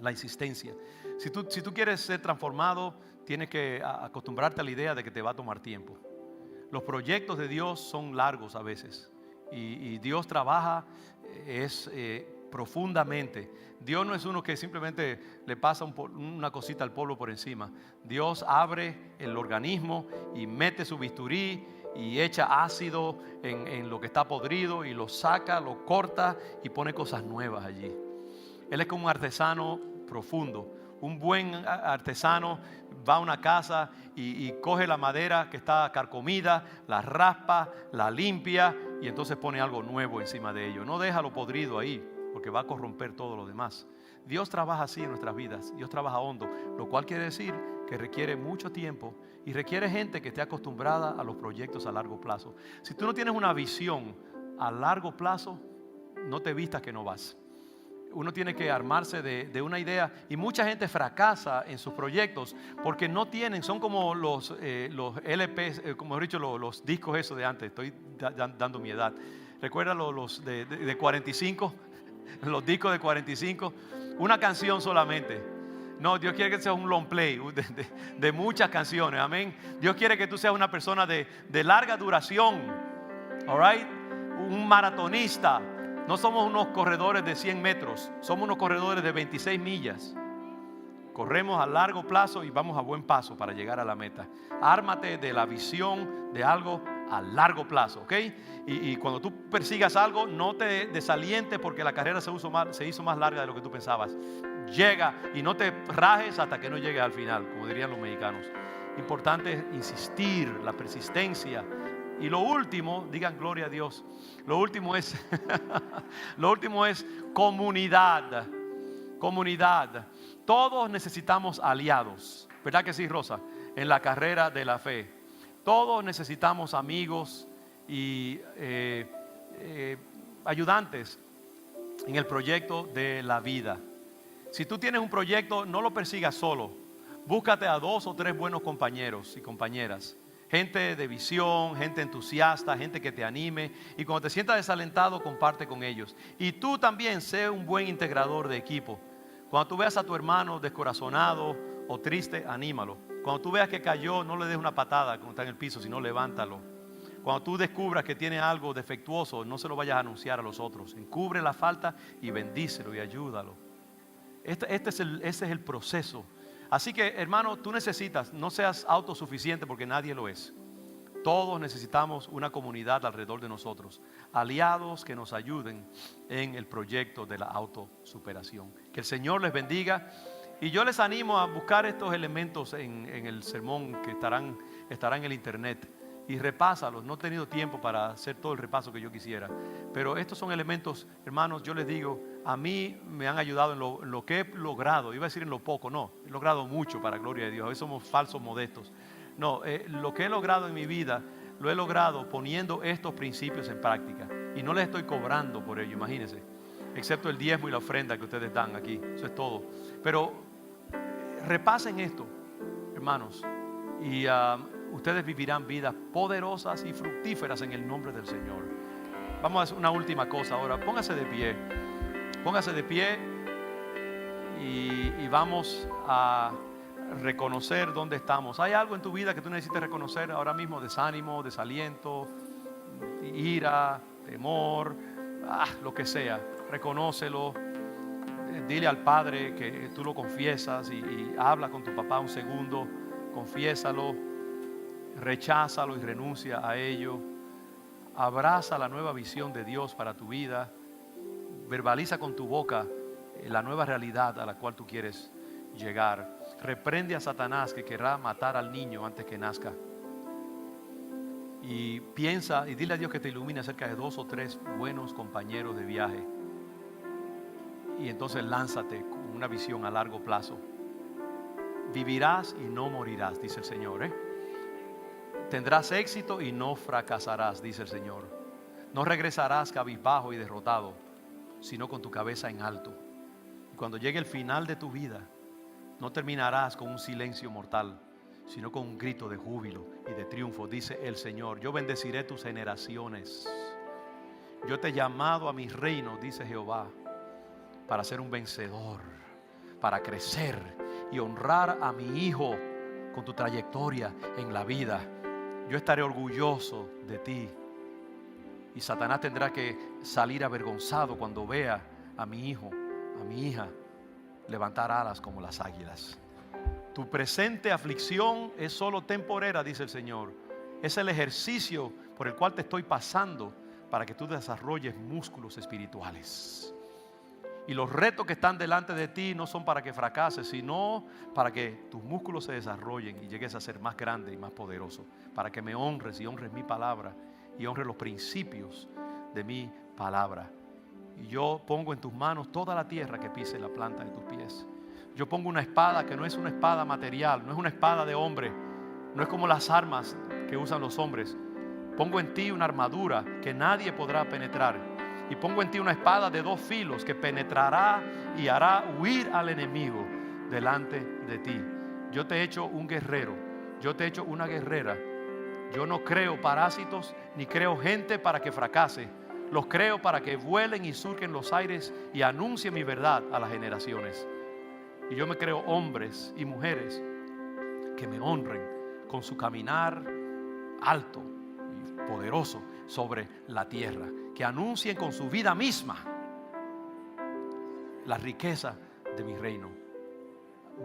la insistencia. Si tú quieres ser transformado, tienes que acostumbrarte a la idea de que te va a tomar tiempo. Los proyectos de Dios son largos a veces y Dios trabaja profundamente. Dios no es uno que simplemente le pasa una cosita al pueblo por encima. Dios abre el organismo y mete su bisturí y echa ácido en lo que está podrido y lo saca, lo corta y pone cosas nuevas allí. Él es como un artesano profundo. Un buen artesano va a una casa y coge la madera que está carcomida, la raspa, la limpia y entonces pone algo nuevo encima de ello. No deja lo podrido ahí porque va a corromper todo lo demás. Dios trabaja así en nuestras vidas. Dios trabaja hondo, lo cual quiere decir que requiere mucho tiempo y requiere gente que esté acostumbrada a los proyectos a largo plazo. Si tú no tienes una visión a largo plazo, no te vistas que no vas. Uno tiene que armarse de una idea y mucha gente fracasa en sus proyectos porque no tienen, son como los LPs, como he dicho, los discos esos de antes. Estoy dando mi edad. ¿Recuerdan los de 45? Los discos de 45, una canción solamente. No, Dios quiere que seas un long play de muchas canciones, amén. Dios quiere que tú seas una persona de larga duración, all right? Un maratonista. No somos unos corredores de 100 metros, somos unos corredores de 26 millas. Corremos a largo plazo y vamos a buen paso para llegar a la meta. Ármate de la visión de algo a largo plazo, ¿ok? Y cuando tú persigas algo, no te desalientes porque la carrera se hizo más larga de lo que tú pensabas. Llega y no te rajes hasta que no llegues al final, como dirían los mexicanos. Importante es insistir, la persistencia. Y lo último, digan gloria a Dios, lo último es comunidad. Comunidad. Todos necesitamos aliados, ¿verdad que sí, Rosa? En la carrera de la fe. Todos necesitamos amigos y ayudantes en el proyecto de la vida. Si tú tienes un proyecto, no lo persigas solo. Búscate a 2 o 3 buenos compañeros y compañeras. Gente de visión, gente entusiasta, gente que te anime. Y cuando te sientas desalentado, comparte con ellos. Y tú también sé un buen integrador de equipo. Cuando tú veas a tu hermano descorazonado o triste, anímalo. Cuando tú veas que cayó, no le des una patada cuando está en el piso, sino levántalo. Cuando tú descubras que tiene algo defectuoso, no se lo vayas a anunciar a los otros. Encubre la falta y bendícelo y ayúdalo. Ese es el proceso. Así que, hermano, tú necesitas, no seas autosuficiente porque nadie lo es. Todos necesitamos una comunidad alrededor de nosotros, aliados que nos ayuden en el proyecto de la autosuperación. Que el Señor les bendiga. Y yo les animo a buscar estos elementos en el sermón que estarán en el internet. Y repásalos. No he tenido tiempo para hacer todo el repaso que yo quisiera. Pero estos son elementos, hermanos, yo les digo, a mí me han ayudado en lo que he logrado. Iba a decir en lo poco, no. He logrado mucho para gloria de Dios. A veces somos falsos modestos. No, lo que he logrado en mi vida, lo he logrado poniendo estos principios en práctica. Y no les estoy cobrando por ello, imagínense. Excepto el diezmo y la ofrenda que ustedes dan aquí. Eso es todo. Pero repasen esto, hermanos. Y ustedes vivirán vidas poderosas y fructíferas en el nombre del Señor. Vamos a hacer una última cosa ahora. Póngase de pie. Póngase de pie y vamos a reconocer dónde estamos. ¿Hay algo en tu vida que tú necesites reconocer ahora mismo? Desánimo, desaliento, ira, temor, lo que sea. Reconócelo. Dile al Padre que tú lo confiesas y habla con tu papá un segundo. Confiésalo, recházalo y renuncia a ello. Abraza la nueva visión de Dios para tu vida. Verbaliza con tu boca la nueva realidad a la cual tú quieres llegar. Reprende a Satanás que querrá matar al niño antes que nazca. Y piensa y dile a Dios que te ilumine acerca de 2 o 3 buenos compañeros de viaje. Y entonces lánzate con una visión a largo plazo. Vivirás y no morirás, dice el Señor. Tendrás éxito y no fracasarás, dice el Señor. No regresarás cabizbajo y derrotado, sino con tu cabeza en alto. Y cuando llegue el final de tu vida, no terminarás con un silencio mortal, sino con un grito de júbilo y de triunfo, dice el Señor. Yo bendeciré tus generaciones. Yo te he llamado a mi reino, dice Jehová, para ser un vencedor, para crecer y honrar a mi hijo con tu trayectoria en la vida. Yo estaré orgulloso de ti. Y Satanás tendrá que salir avergonzado cuando vea a mi hijo, a mi hija, levantar alas como las águilas. Tu presente aflicción es solo temporera, dice el Señor. Es el ejercicio por el cual te estoy pasando para que tú desarrolles músculos espirituales. Y los retos que están delante de ti no son para que fracases, sino para que tus músculos se desarrollen y llegues a ser más grande y más poderoso. Para que me honres y honres mi palabra y honres los principios de mi palabra. Y yo pongo en tus manos toda la tierra que pise la planta de tus pies. Yo pongo una espada que no es una espada material, no es una espada de hombre, no es como las armas que usan los hombres. Pongo en ti una armadura que nadie podrá penetrar. Y pongo en ti una espada de 2 filos que penetrará y hará huir al enemigo delante de ti. Yo te he hecho un guerrero, yo te he hecho una guerrera. Yo no creo parásitos ni creo gente para que fracase. Los creo para que vuelen y surquen los aires y anuncien mi verdad a las generaciones. Y yo me creo hombres y mujeres que me honren con su caminar alto y poderoso sobre la tierra, que anuncien con su vida misma la riqueza de mi reino.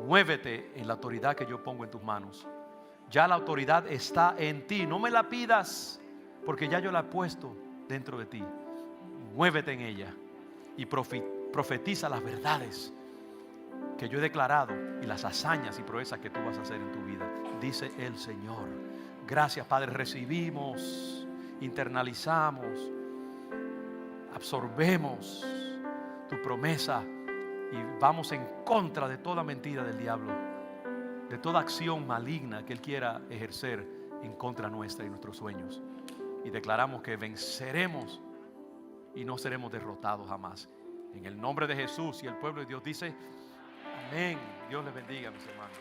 Muévete en la autoridad que yo pongo en tus manos. Ya la autoridad está en ti. No me la pidas, porque ya yo la he puesto dentro de ti. Muévete en ella y profetiza las verdades que yo he declarado y las hazañas y proezas que tú vas a hacer en tu vida, dice el Señor. Gracias, Padre. Recibimos, internalizamos, absorbemos tu promesa y vamos en contra de toda mentira del diablo, de toda acción maligna que él quiera ejercer en contra nuestra y nuestros sueños. Y declaramos que venceremos y no seremos derrotados jamás. En el nombre de Jesús, y el pueblo de Dios dice amén. Dios les bendiga, mis hermanos.